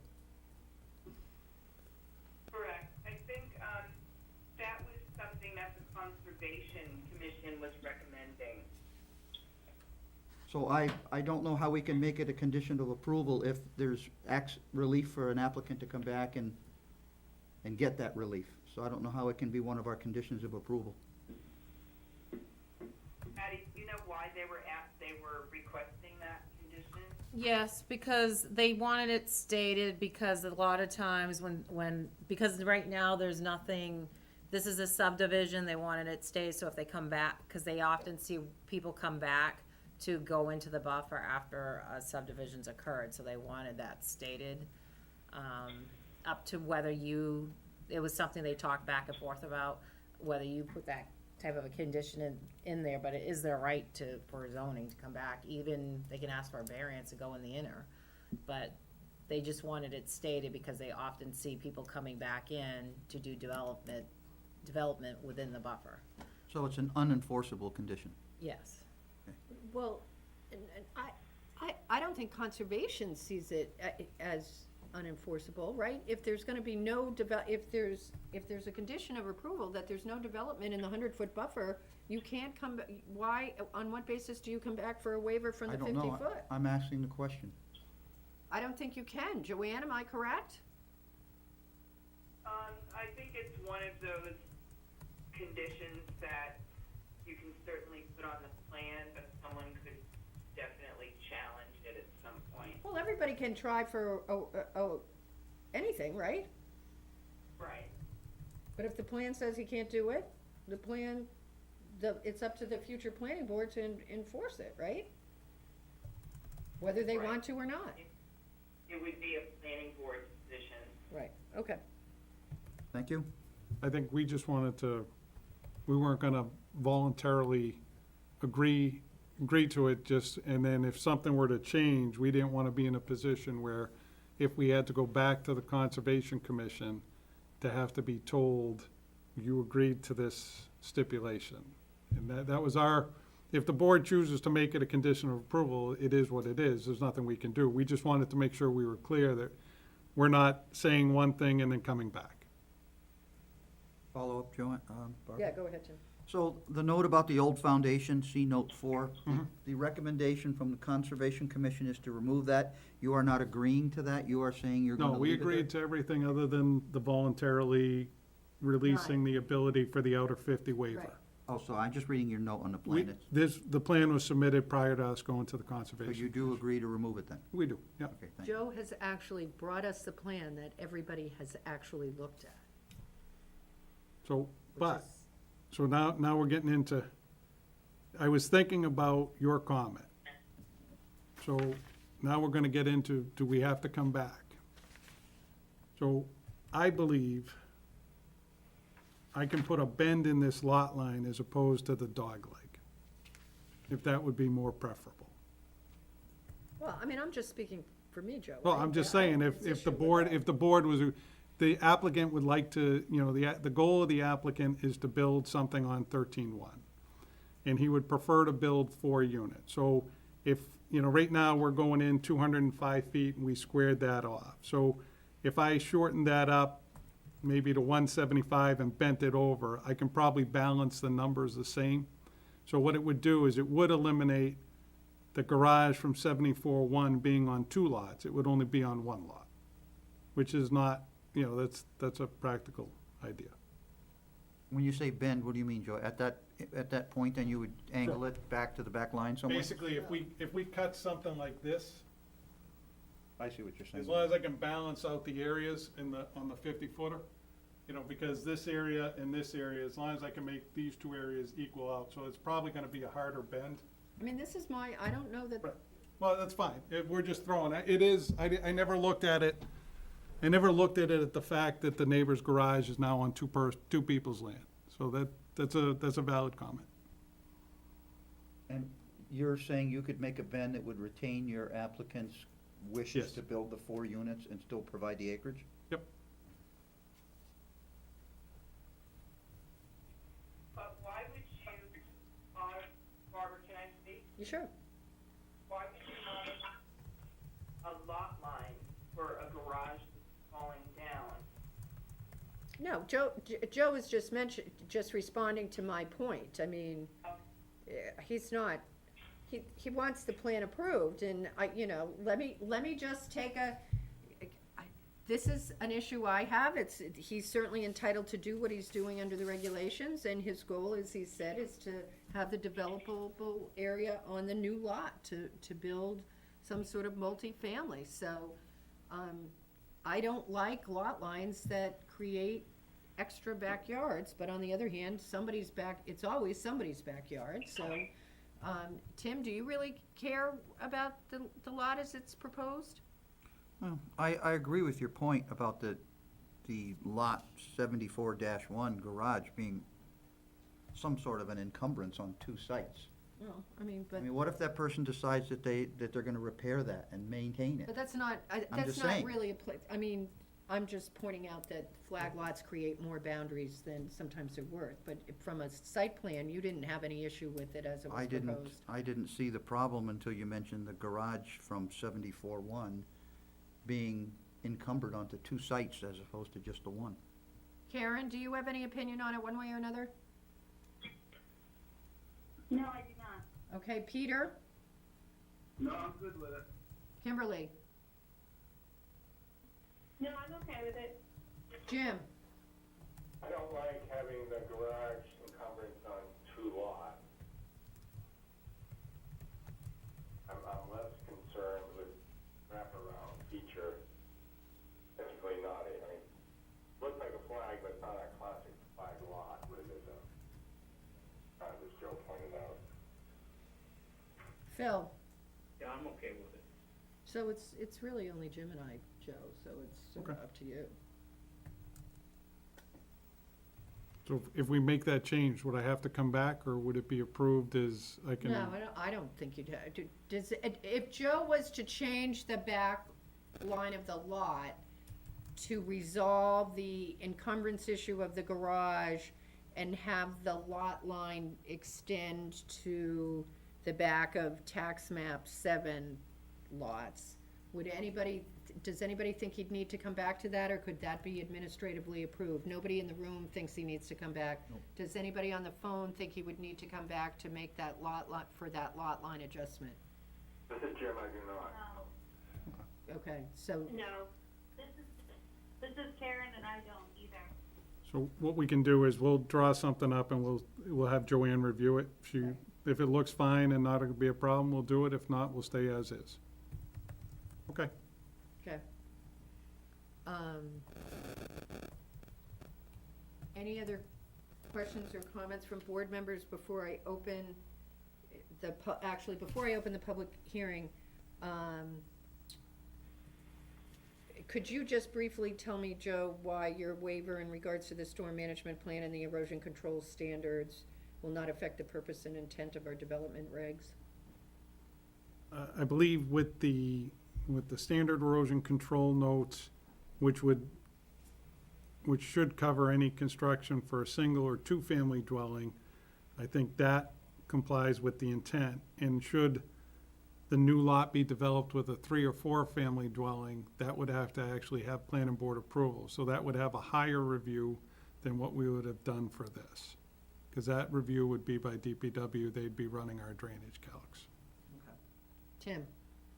Correct. I think that was something that the Conservation Commission was recommending. So I don't know how we can make it a condition of approval if there's relief for an applicant to come back and get that relief. So I don't know how it can be one of our conditions of approval. Patty, do you know why they were requesting that condition? Yes, because they wanted it stated, because a lot of times because right now there's nothing, this is a subdivision, they wanted it stated, so if they come back, because they often see people come back to go into the buffer after a subdivision's occurred, so they wanted that stated. Up to whether it was something they talked back and forth about, whether you put that type of a condition in there, but it is their right for zoning to come back. Even, they can ask for a variance to go in the inner, but they just wanted it stated because they often see people coming back in to do development within the buffer. So it's an unenforceable condition. Yes. Well, and I don't think conservation sees it as unenforceable, right? If there's gonna be if there's a condition of approval that there's no development in the 100-foot buffer, you can't come, on what basis do you come back for a waiver from the 50 foot? I don't know. I'm asking the question. I don't think you can. Joanne, am I correct? I think it's one of those conditions that you can certainly put on the plan, but someone could definitely challenge it at some point. Well, everybody can try for anything, right? Right. But if the plan says he can't do it, it's up to the future planning board to enforce it, right? Whether they Right. want to or not. It would be a planning board decision. Right, okay. Thank you. I think we just wanted to, we weren't gonna voluntarily agree to it just, and then if something were to change, we didn't wanna be in a position where if we had to go back to the Conservation Commission, to have to be told, you agreed to this stipulation. And that was our, if the board chooses to make it a condition of approval, it is what it is, there's nothing we can do. We just wanted to make sure we were clear that we're not saying one thing and then coming back. Follow up, Joanne, Barbara? Yeah, go ahead, Tim. So the note about the old foundation, see note 4, the recommendation from the Conservation Commission is to remove that. You are not agreeing to that? You are saying you're No, gonna we leave it there? agreed to everything other than the voluntarily releasing the ability for the outer 50 waiver. Right. Oh, so I'm just reading your note on the We, plan. It's- the plan was submitted prior to us going to the So conservation. you do agree to remove it then? We do, yeah. Okay, thank you. Joe has actually brought us the plan that everybody has actually looked at. So, which but, is- so now we're getting into, I was thinking about your comment. So now we're gonna get into, do we have to come back? So I believe I can put a bend in this lot line as opposed to the dogleg, if that would be more preferable. Well, I mean, I'm just speaking for me, Joe. Well, I'm just saying, if the board was, the applicant would like to, you know, the goal of the applicant is to build something on 13-1. And he would prefer to build 4 units. So if, you know, right now, we're going in 205 feet and we squared that off. So if I shortened that up, maybe to 175 and bent it over, I can probably balance the numbers the same. So what it would do is it would eliminate the garage from 74-1 being on 2 lots. It would only be on 1 lot, which is not, you know, that's a practical idea. When you say bend, what do you mean, Joe? At that point, then you would angle it back to the back line somewhere? Basically, if we cut something like this, I see what you're saying. as long as I can balance out the areas on the 50-footer, you know, because this area and this area, as long as I can make these 2 areas equal out, so it's probably gonna be a harder bend. I mean, this is my, I don't know that, Right. Well, that's fine. We're just throwing, it is, I never looked at it, I never looked at it at the fact that the neighbor's garage is now on 2 people's land. So that's a valid comment. And you're saying you could make a bend that would retain your applicant's wishes Yes. to build the 4 units and still provide the acreage? Yep. But why would you, Barbara, can I speak? you sure? Why would you want a lot line for a garage that's falling down? No, Joe is just responding to my point. I mean, he's not, he wants the plan approved, and you know, let me just take this is an issue I have. He's certainly entitled to do what he's doing under the regulations, and his goal, as he said, is to have the developable area on the new lot to build some sort of multifamily. So, I don't like lot lines that create extra backyards, but on the other hand, it's always somebody's backyard, so, Tim, do you really care about the lot as it's proposed? Well, I agree with your point about the lot 74-1 garage being some sort of an encumbrance on 2 sites. Well, I mean, I but, mean, what if that person decides that they're gonna repair that and maintain it? but that's not, I'm that's just not saying. really I mean, I'm just pointing out that flag lots create more boundaries than sometimes they're worth, but from a site plan, you didn't have any issue with it as it was proposed. I didn't see the problem until you mentioned the garage from 74-1 being encumbered onto 2 sites as opposed to just the 1. Karen, do you have any opinion on it one way or another? No, I do not. Okay, Peter? No, I'm good with it. Kimberly? No, I'm okay with it. Jim? I don't like having the garage encumbrance on 2 lots. I'm less concerned with wraparound feature. Technically not I mean, looks like a flag, but it's not a classic flag lot, what it is, as Joe pointed out. Phil? Yeah, I'm okay with it. So it's really only Jim and I, Joe, so it's sort of Okay. up to you. So if we make that change, would I have to come back, or would it be approved as, I can? No, I don't think you'd have, does, if Joe was to change the back line of the lot to resolve the encumbrance issue of the garage and have the lot line extend to the back of tax map 7 lots, does anybody think he'd need to come back to that, or could that be administratively approved? Nobody in the room thinks he needs to come back. Does anybody on the phone think he would need to come back to make that lot for that lot line adjustment? This is Jim, I do not. Okay, so, No, this is Karen and I don't either. So what we can do is we'll draw something up and we'll have Joanne review it. If it looks fine and not gonna be a problem, we'll do it. If not, we'll stay as is. Okay. okay. Any other questions or comments from board members before I open before I open the public hearing? Could you just briefly tell me, Joe, why your waiver in regards to the storm management plan and the erosion control standards will not affect the purpose and intent of our development regs? I believe with the standard erosion control notes, which should cover any construction for a single or two-family dwelling, I think that complies with the intent. And should the new lot be developed with a 3 or 4 family dwelling, that would have to actually have planning board approval. So that would have a higher review than what we would have done for this. Because that review would be by DPW, they'd be running our drainage calcs. Tim?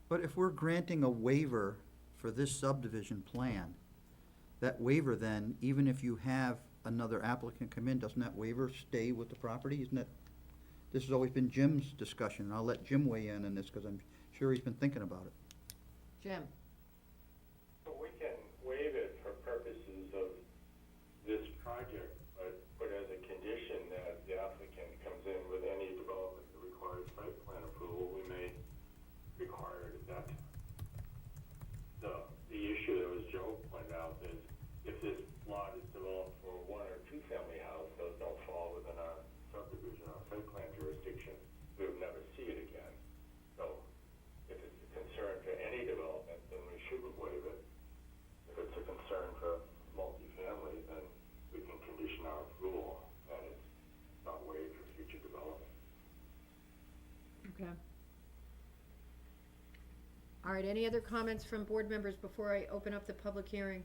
But if we're granting a waiver for this subdivision plan, that waiver then, even if you have another applicant come in, doesn't that waiver stay with the property? Isn't that, this has always been Jim's discussion, and I'll let Jim weigh in on this, because I'm sure he's been thinking about it. Jim? So we can waive it for purposes of this project, but put as a condition that the applicant comes in with any development that requires site plan approval, we may require it at that time. The issue that was Joe pointed out is if this lot is developed for 1 or 2 family house, those don't fall within our subdivision or site plan jurisdiction, we would never see it again. So if it's a concern for any development, then we shouldn't waive it. If it's a concern for multifamily, then we can condition our approval that it's not waived for future development. Okay. All right, any other comments from board members before I open up the public hearing?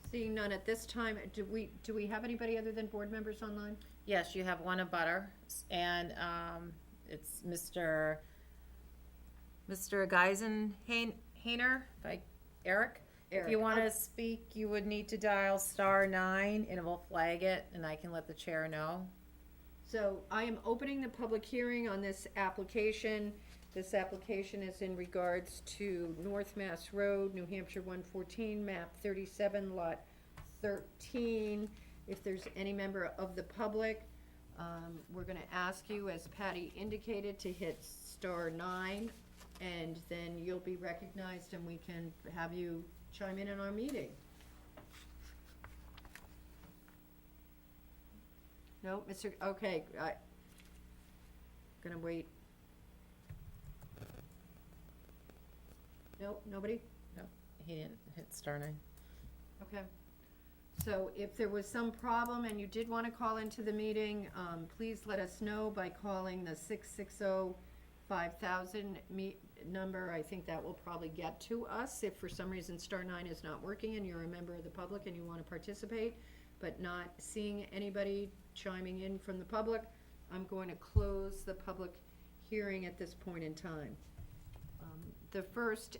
Seeing none at this time, do we have anybody other than board members online? Yes, you have one abutter, and it's Mr. Geisenhainer, Eric. If you want to speak, you would need to dial *9, and it will flag it, and I can let the chair know. So I am opening the public hearing on this application. This application is in regards to North Mass Road, New Hampshire 114, map 37, lot 13. If there's any member of the public, we're gonna ask you, as Patty indicated, to hit *9, and then you'll be recognized and we can have you chime in our meeting. No, okay, gonna wait. Nope, nobody? He didn't hit *9. Okay. So if there was some problem and you did want to call into the meeting, please let us know by calling the 660-5000 number. I think that will probably get to us if for some reason *9 is not working and you're a member of the public and you want to participate, but not seeing anybody chiming in from the public. I'm going to close the public hearing at this point in time. The first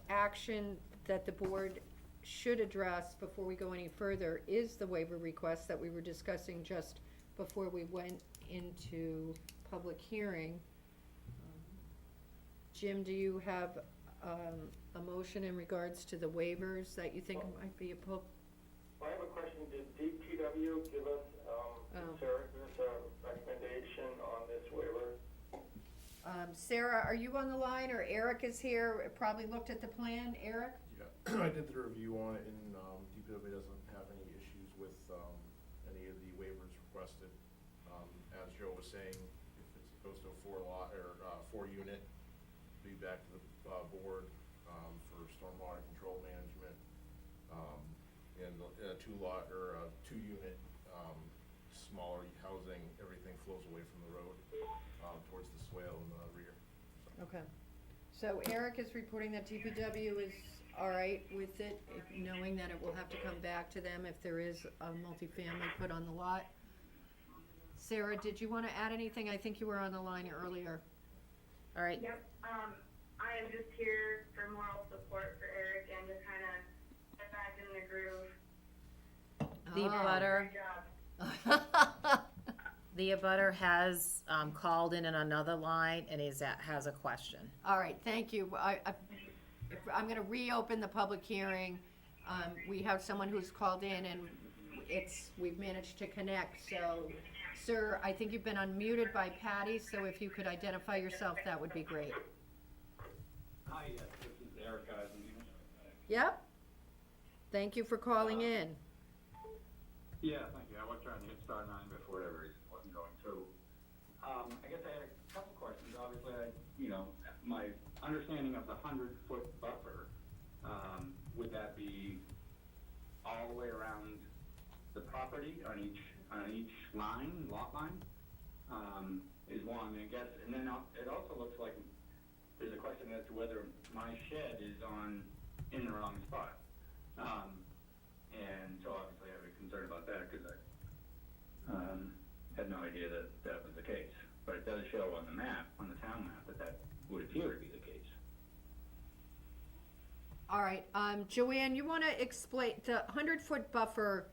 action that the board should address before we go any further is the waiver request that we were discussing just before we went into public hearing. Jim, do you have a motion in regards to the waivers that you think might be Well, I have a question. Did DPW give us, Sarah, a recommendation on this waiver? Sarah, are you on the line, or Eric is here, probably looked at the plan? Eric? Yeah, I did the review on it, and DPW doesn't have any issues with any requested. As Joe was saying, if it goes to a 4-lot, or 4-unit, be back to the, board, for stormwater control management. And a 2-lot, or a 2-unit, smaller housing, everything flows away from the road, towards the swale in the rear. Okay. So Eric is reporting that DPW is all right with it, knowing that it will have to come back to them if there is a multifamily put on the lot. Sarah, did you want to add anything? I think you were on the line earlier. All right. Yep, I am just here for moral support for Eric and to kind of get back in the groove. The Oh. abutter, Oh. the abutter has, called in another line and has a question. All right, thank you. I'm gonna reopen the public hearing. We have someone who's called in and we've managed to connect, so, sir, I think you've been unmuted by Patty, so if you could identify yourself, that would be great. Hi, yes, this is Eric Eisen. Yep. Thank you for calling in. Yeah, thank you. I was trying to hit star 9 before whatever reason wasn't going through. I guess I had a couple questions. Obviously, my understanding of the 100-foot buffer, would that be all the way around the property on each line, lot line? Is one, I guess, and then it also looks like there's a question as to whether my shed is in the wrong spot. And so obviously I have a concern about that because I had no idea that that was the case. But it does show on the map, on the town map, that would appear to be the case. All right, Joanne, you wanna explain, the 100-foot buffer,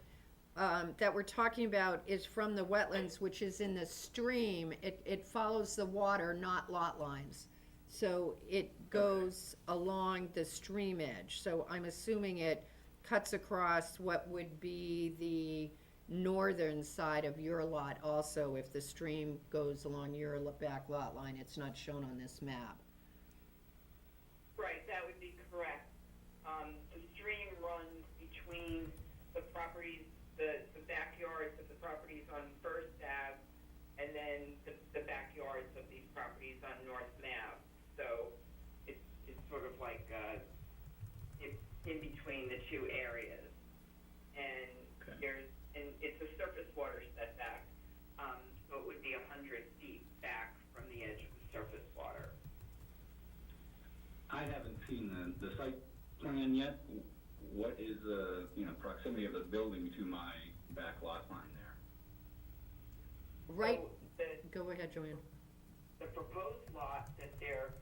that we're talking about is from the wetlands, which is in the stream. It follows the water, not lot lines. So it goes along the stream edge. So I'm assuming it cuts across what would be the northern side of your lot also. If the stream goes along your back lot line, it's not shown on this map. Right, that would be correct. The stream runs between the properties, the backyards of the properties on First Ave, and then the backyards of these properties on North Ave. So it's sort of like, it's in between the two areas. And it's a surface water setback, so it would be 100 feet back from the edge of the surface water. I haven't seen the site plan yet. What is the, proximity of the building to my back lot line there? Right, So go ahead, Joanne. the proposed lot that they're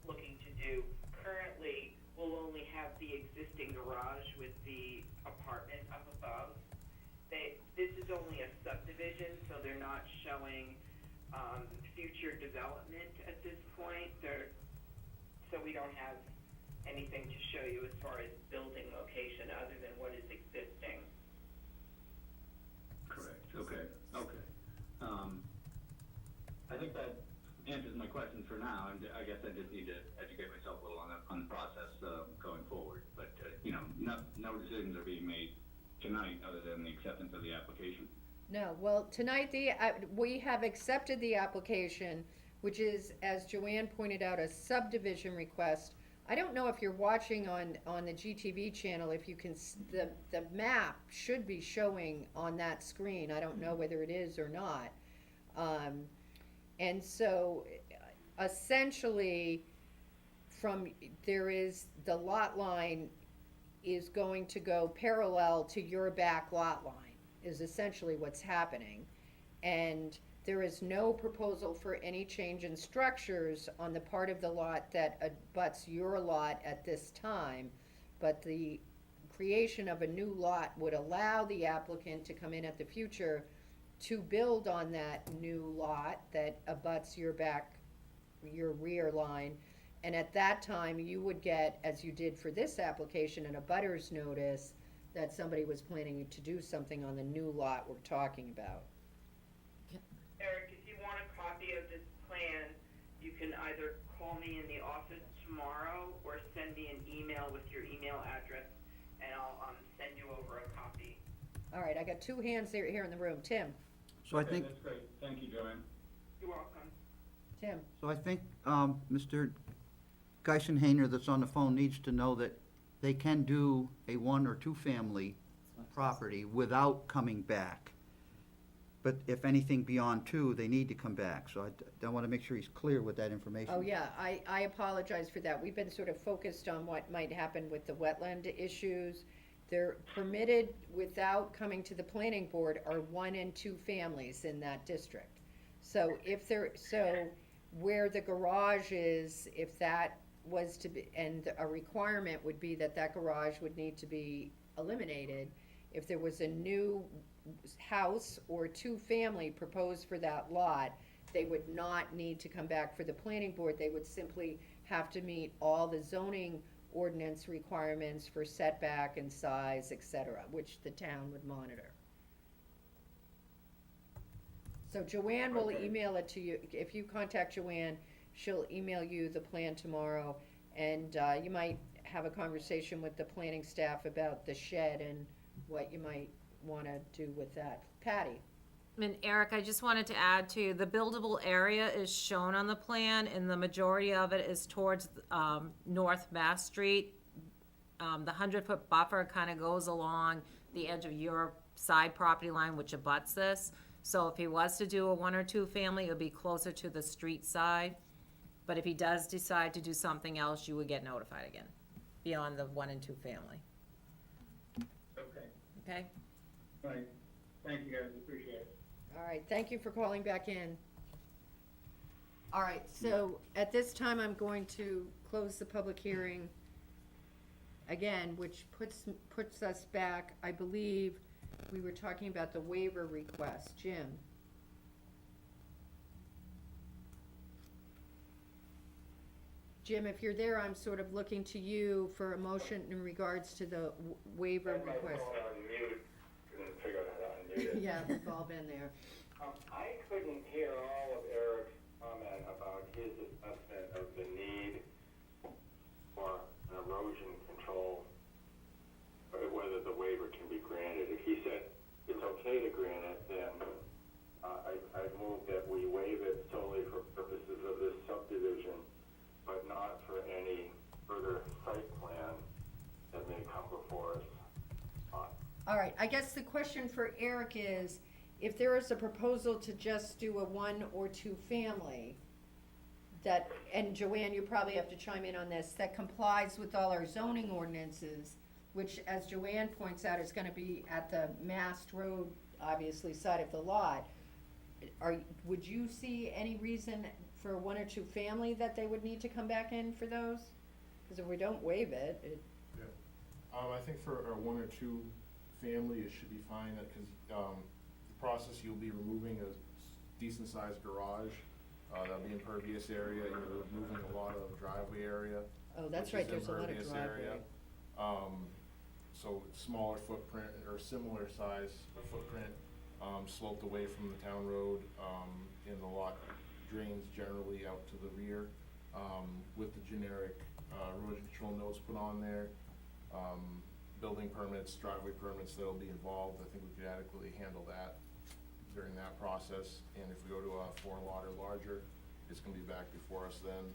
looking to do currently will only have the existing garage with the apartment up above. This is only a subdivision, so they're not showing future development at this point. So we don't have anything to show you as far as building location other than what is existing. Correct, okay. I think that answers my questions for now, and I guess I just need to educate myself a little on the process going forward. But, no decisions are being made tonight other than the acceptance of the application. No, well, tonight we have accepted the application, which is, as Joanne pointed out, a subdivision request. I don't know if you're watching on the GTV channel, if you can, the map should be showing on that screen. I don't know whether it is or not. And so essentially the lot line is going to go parallel to your back lot line, is essentially what's happening. And there is no proposal for any change in structures on the part of the lot that abuts your lot at this time, but the creation of a new lot would allow the applicant to come in at the future to build on that new lot that abuts your rear line. And at that time, you would get, as you did for this application, an abutters notice that somebody was planning to do something on the new lot we're talking about. Eric, if you want a copy of this plan, you can either call me in the office tomorrow or send me an email with your email address, and I'll send you over a copy. All right, I got two hands here in the room. Tim? So I Okay, think, that's great. Thank you, Joanne. You're welcome. Tim? so I think, Mr. Geisenhainer that's on the phone needs to know that they can do a one or two family property without coming back. But if anything beyond two, they need to come back, so I want to make sure he's clear with that information. Oh, yeah, I apologize for that. We've been sort of focused on what might happen with the wetland issues. They're permitted without coming to the planning board are 1 and 2 families in that district. So where the garage is, if that was to be, and a requirement would be that that garage would need to be eliminated. If there was a new house or 2-family proposed for that lot, they would not need to come back for the planning board. They would simply have to meet all the zoning ordinance requirements for setback and size, et cetera, which the town would monitor. So Joanne will email it to you. If you contact Joanne, she'll email you the plan tomorrow. And you might have a conversation with the planning staff about the shed and what you might want to do with that. Patty? And Eric, I just wanted to add to you, the buildable area is shown on the plan, and the majority of it is towards North Mass Street. The 100-foot buffer kind of goes along the edge of your side property line, which abuts this. So if he was to do a 1 or 2 family, it would be closer to the street side. But if he does decide to do something else, you would get notified again, beyond the 1 and 2 family. Okay. Okay? Right. Thank you, guys. Appreciate it. All right, thank you for calling back in. All right, so at this time, I'm going to close the public hearing again, which puts us back, I believe, we were talking about the waiver request. Jim? Jim, if you're there, I'm sort of looking to you for a motion in regards to the waiver Had my request. phone on mute, couldn't figure out how to unmute it. Yeah, we've all been there. I couldn't hear all of Eric's comment about his assessment of the need for an erosion control, or whether the waiver can be granted. If he said it's okay to grant it, then I move that we waive it solely for purposes of this subdivision, but not for any further site plan that may come before us. All right, I guess the question for Eric is, if there is a proposal to just do a 1 or 2 family, that, and Joanne, you probably have to chime in on this, that complies with all our zoning ordinances, which, as Joanne points out, is gonna be at the Mast Road, obviously, side of the lot. Would you see any reason for a 1 or 2 family that they would need to come back in for those? Because if we don't waive it, I think for a 1 or 2 family, it should be fine, because the process, you'll be removing a decent-sized garage, that'll be impervious area, you're removing a lot of driveway area. oh, that's which right, is there's a lot of impervious area. driveway. So smaller footprint, or similar size footprint, sloped away from the town road, and the lot drains generally out to the rear, with the generic erosion control notes put on there. Building permits, driveway permits that'll be involved, I think we could adequately handle that during that process. And if we go to a 4 lot or larger, it's gonna be back before us then,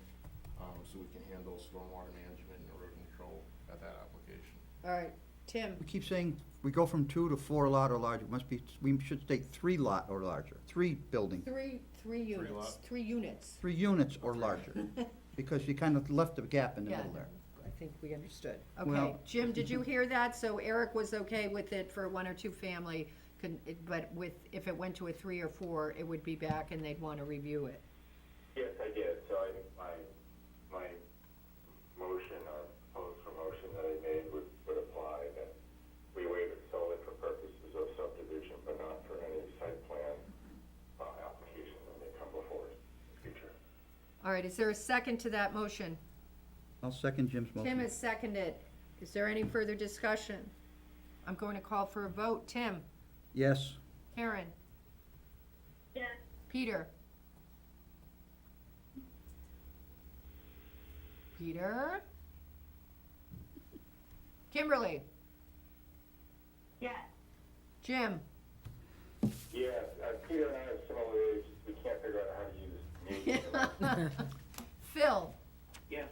so we can handle stormwater management and erosion control at that application. All right, Tim? We keep saying, we go from 2 to 4 lot or larger, must be, we should state 3 lot or larger, 3 building, Three units, lot. 3 units. 3 units or larger, because you kind of left a gap in the Yeah, middle there. I think we understood. Okay, Well- Jim, did you hear that? So Eric was okay with it for a 1 or 2 family, but if it went to a 3 or 4, it would be back and they'd want to review it. Yes, I did, so I think my motion or proposed for motion that I made would apply, that we waive it solely for purposes of subdivision, but not for any site plan application that may come before us in the future. All right, is there a second to that motion? I'll second Jim's motion. Tim has seconded. Is there any further discussion? I'm going to call for a vote. Tim? Yes. Karen? Yes. Peter? Peter? Kimberly? Yes. Jim? Yes, Peter and I are similar age, we can't figure out how to use mute. Phil? Yes.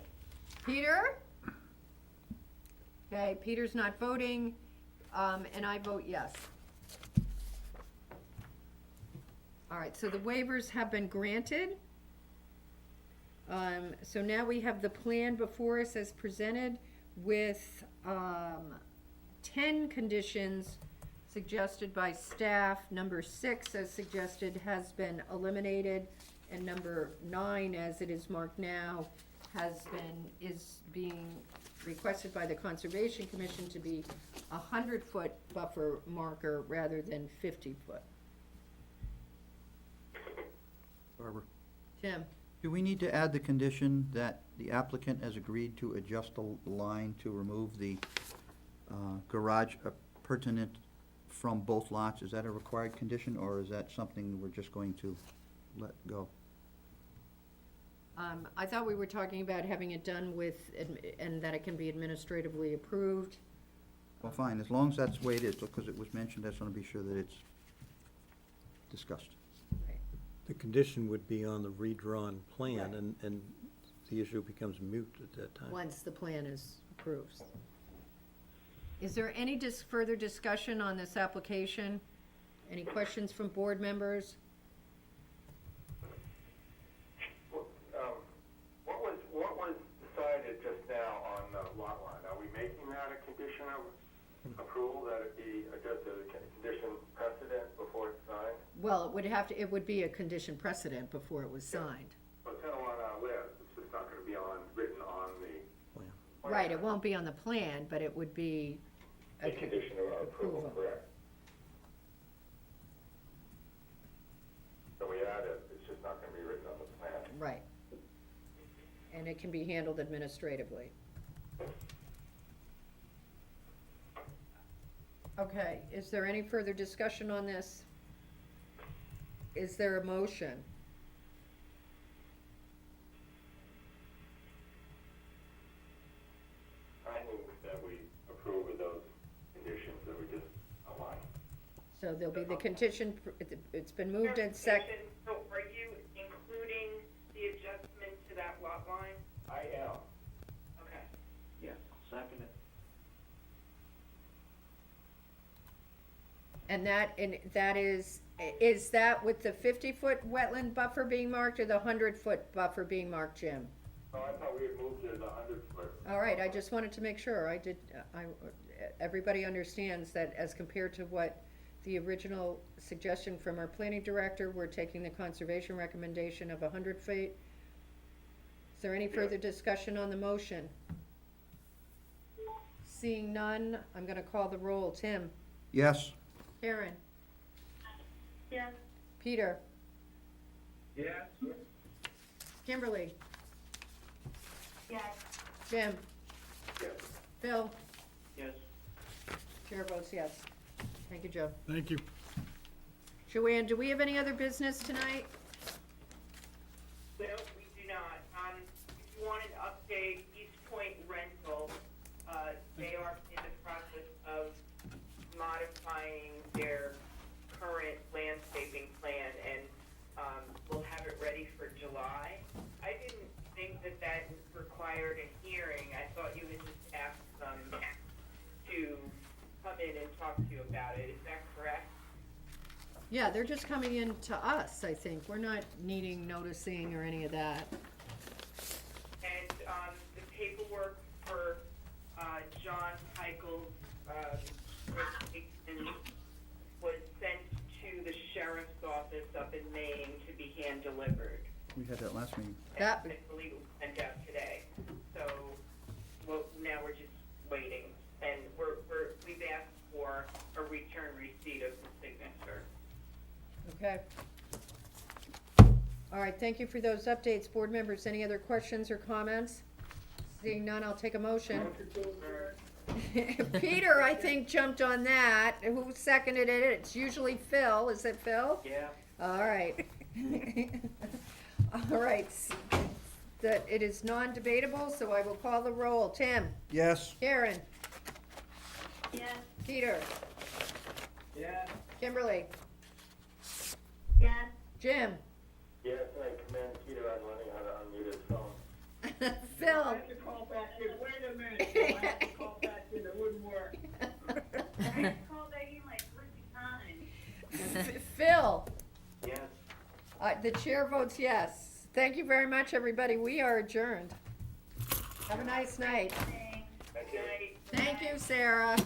Peter? Okay, Peter's not voting, and I vote yes. All right, so the waivers have been granted. So now we have the plan before us as presented with, 10 conditions suggested by staff. Number 6, as suggested, has been eliminated, and number 9, as it is marked now, is being requested by the Conservation Commission to be a 100-foot buffer marker rather than 50-foot. Barbara, Tim? do we need to add the condition that the applicant has agreed to adjust the line to remove the garage pertinent from both lots? Is that a required condition, or is that something we're just going to let go? I thought we were talking about having it done with, and that it can be administratively approved. Well, fine, as long as that's the way it is, because it was mentioned, I just want to be sure that it's discussed. The condition would be on the redrawn plan, Right. and the issue becomes moot at that time. Once the plan is approved. Is there any further discussion on this application? Any questions from board members? What was decided just now on the lot line? Are we making that a condition of approval, that it be just a condition precedent before it's signed? Well, it would be a condition precedent before it was signed. But it's on our list, it's just not gonna be written on the. Plan. Right, it won't be on the plan, but it would be A condition of approval, correct. So we add it, it's just not gonna be written on the plan. Right. And it can be handled administratively. Okay, is there any further discussion on this? Is there a motion? I move that we approve of those conditions that we just outlined. So there'll be the condition, it's been moved and Clarification, so are you including the adjustment to that lot line? I am. Okay. Yes, second it. and that is that with the 50-foot wetland buffer being marked or the 100-foot buffer being marked, Jim? Oh, I thought we had moved it as 100-foot. All right, I just wanted to make sure, everybody understands that as compared to what the original suggestion from our planning director, we're taking the conservation recommendation of 100 feet. Is there any further discussion on the motion? Seeing none, I'm gonna call the roll. Tim? Yes, Karen? Yes. Peter? Yes. Kimberly? Yes. Jim? Yes. Phil? Yes. Chair votes yes. Thank you, Joe. Thank you. Joanne, do we have any other business tonight? No, we do not. If you want an update, East Point Rental, they are in the process of modifying their current landscaping plan, and we'll have it ready for July. I didn't think that required a hearing. I thought you would just ask them to come in and talk to you about it. Is that correct? Yeah, they're just coming in to us, I think. We're not needing noticing or any of that. And the paperwork for John Heichel's requisition was sent to the sheriff's office up in Maine to be hand delivered. we had that last meeting. That- And I believe it was sent out today. So, well, now we're just waiting. And we've asked for a return receipt of the signature. Okay. All right, thank you for those updates. Board members, any other questions or comments? Seeing none, I'll take a motion. Peter, I think, jumped on that. Who seconded it? It's usually Phil. Is it Phil? Yeah. All right. All right. That it is non-debatable, so I will call the roll. Tim? Yes, Karen? Yes. Peter? Yeah. Kimberly? Yes. Jim? Yes, and I commend Peter on learning how to unmute his phone. Phil? I have to call back in, wait a minute, I have to call back in, it wouldn't work. I called back in like 3 times. Phil? Yes. The chair votes yes. Thank you very much, everybody. We are adjourned. Have a nice night. Thanks. Good night. Thank you, Sarah.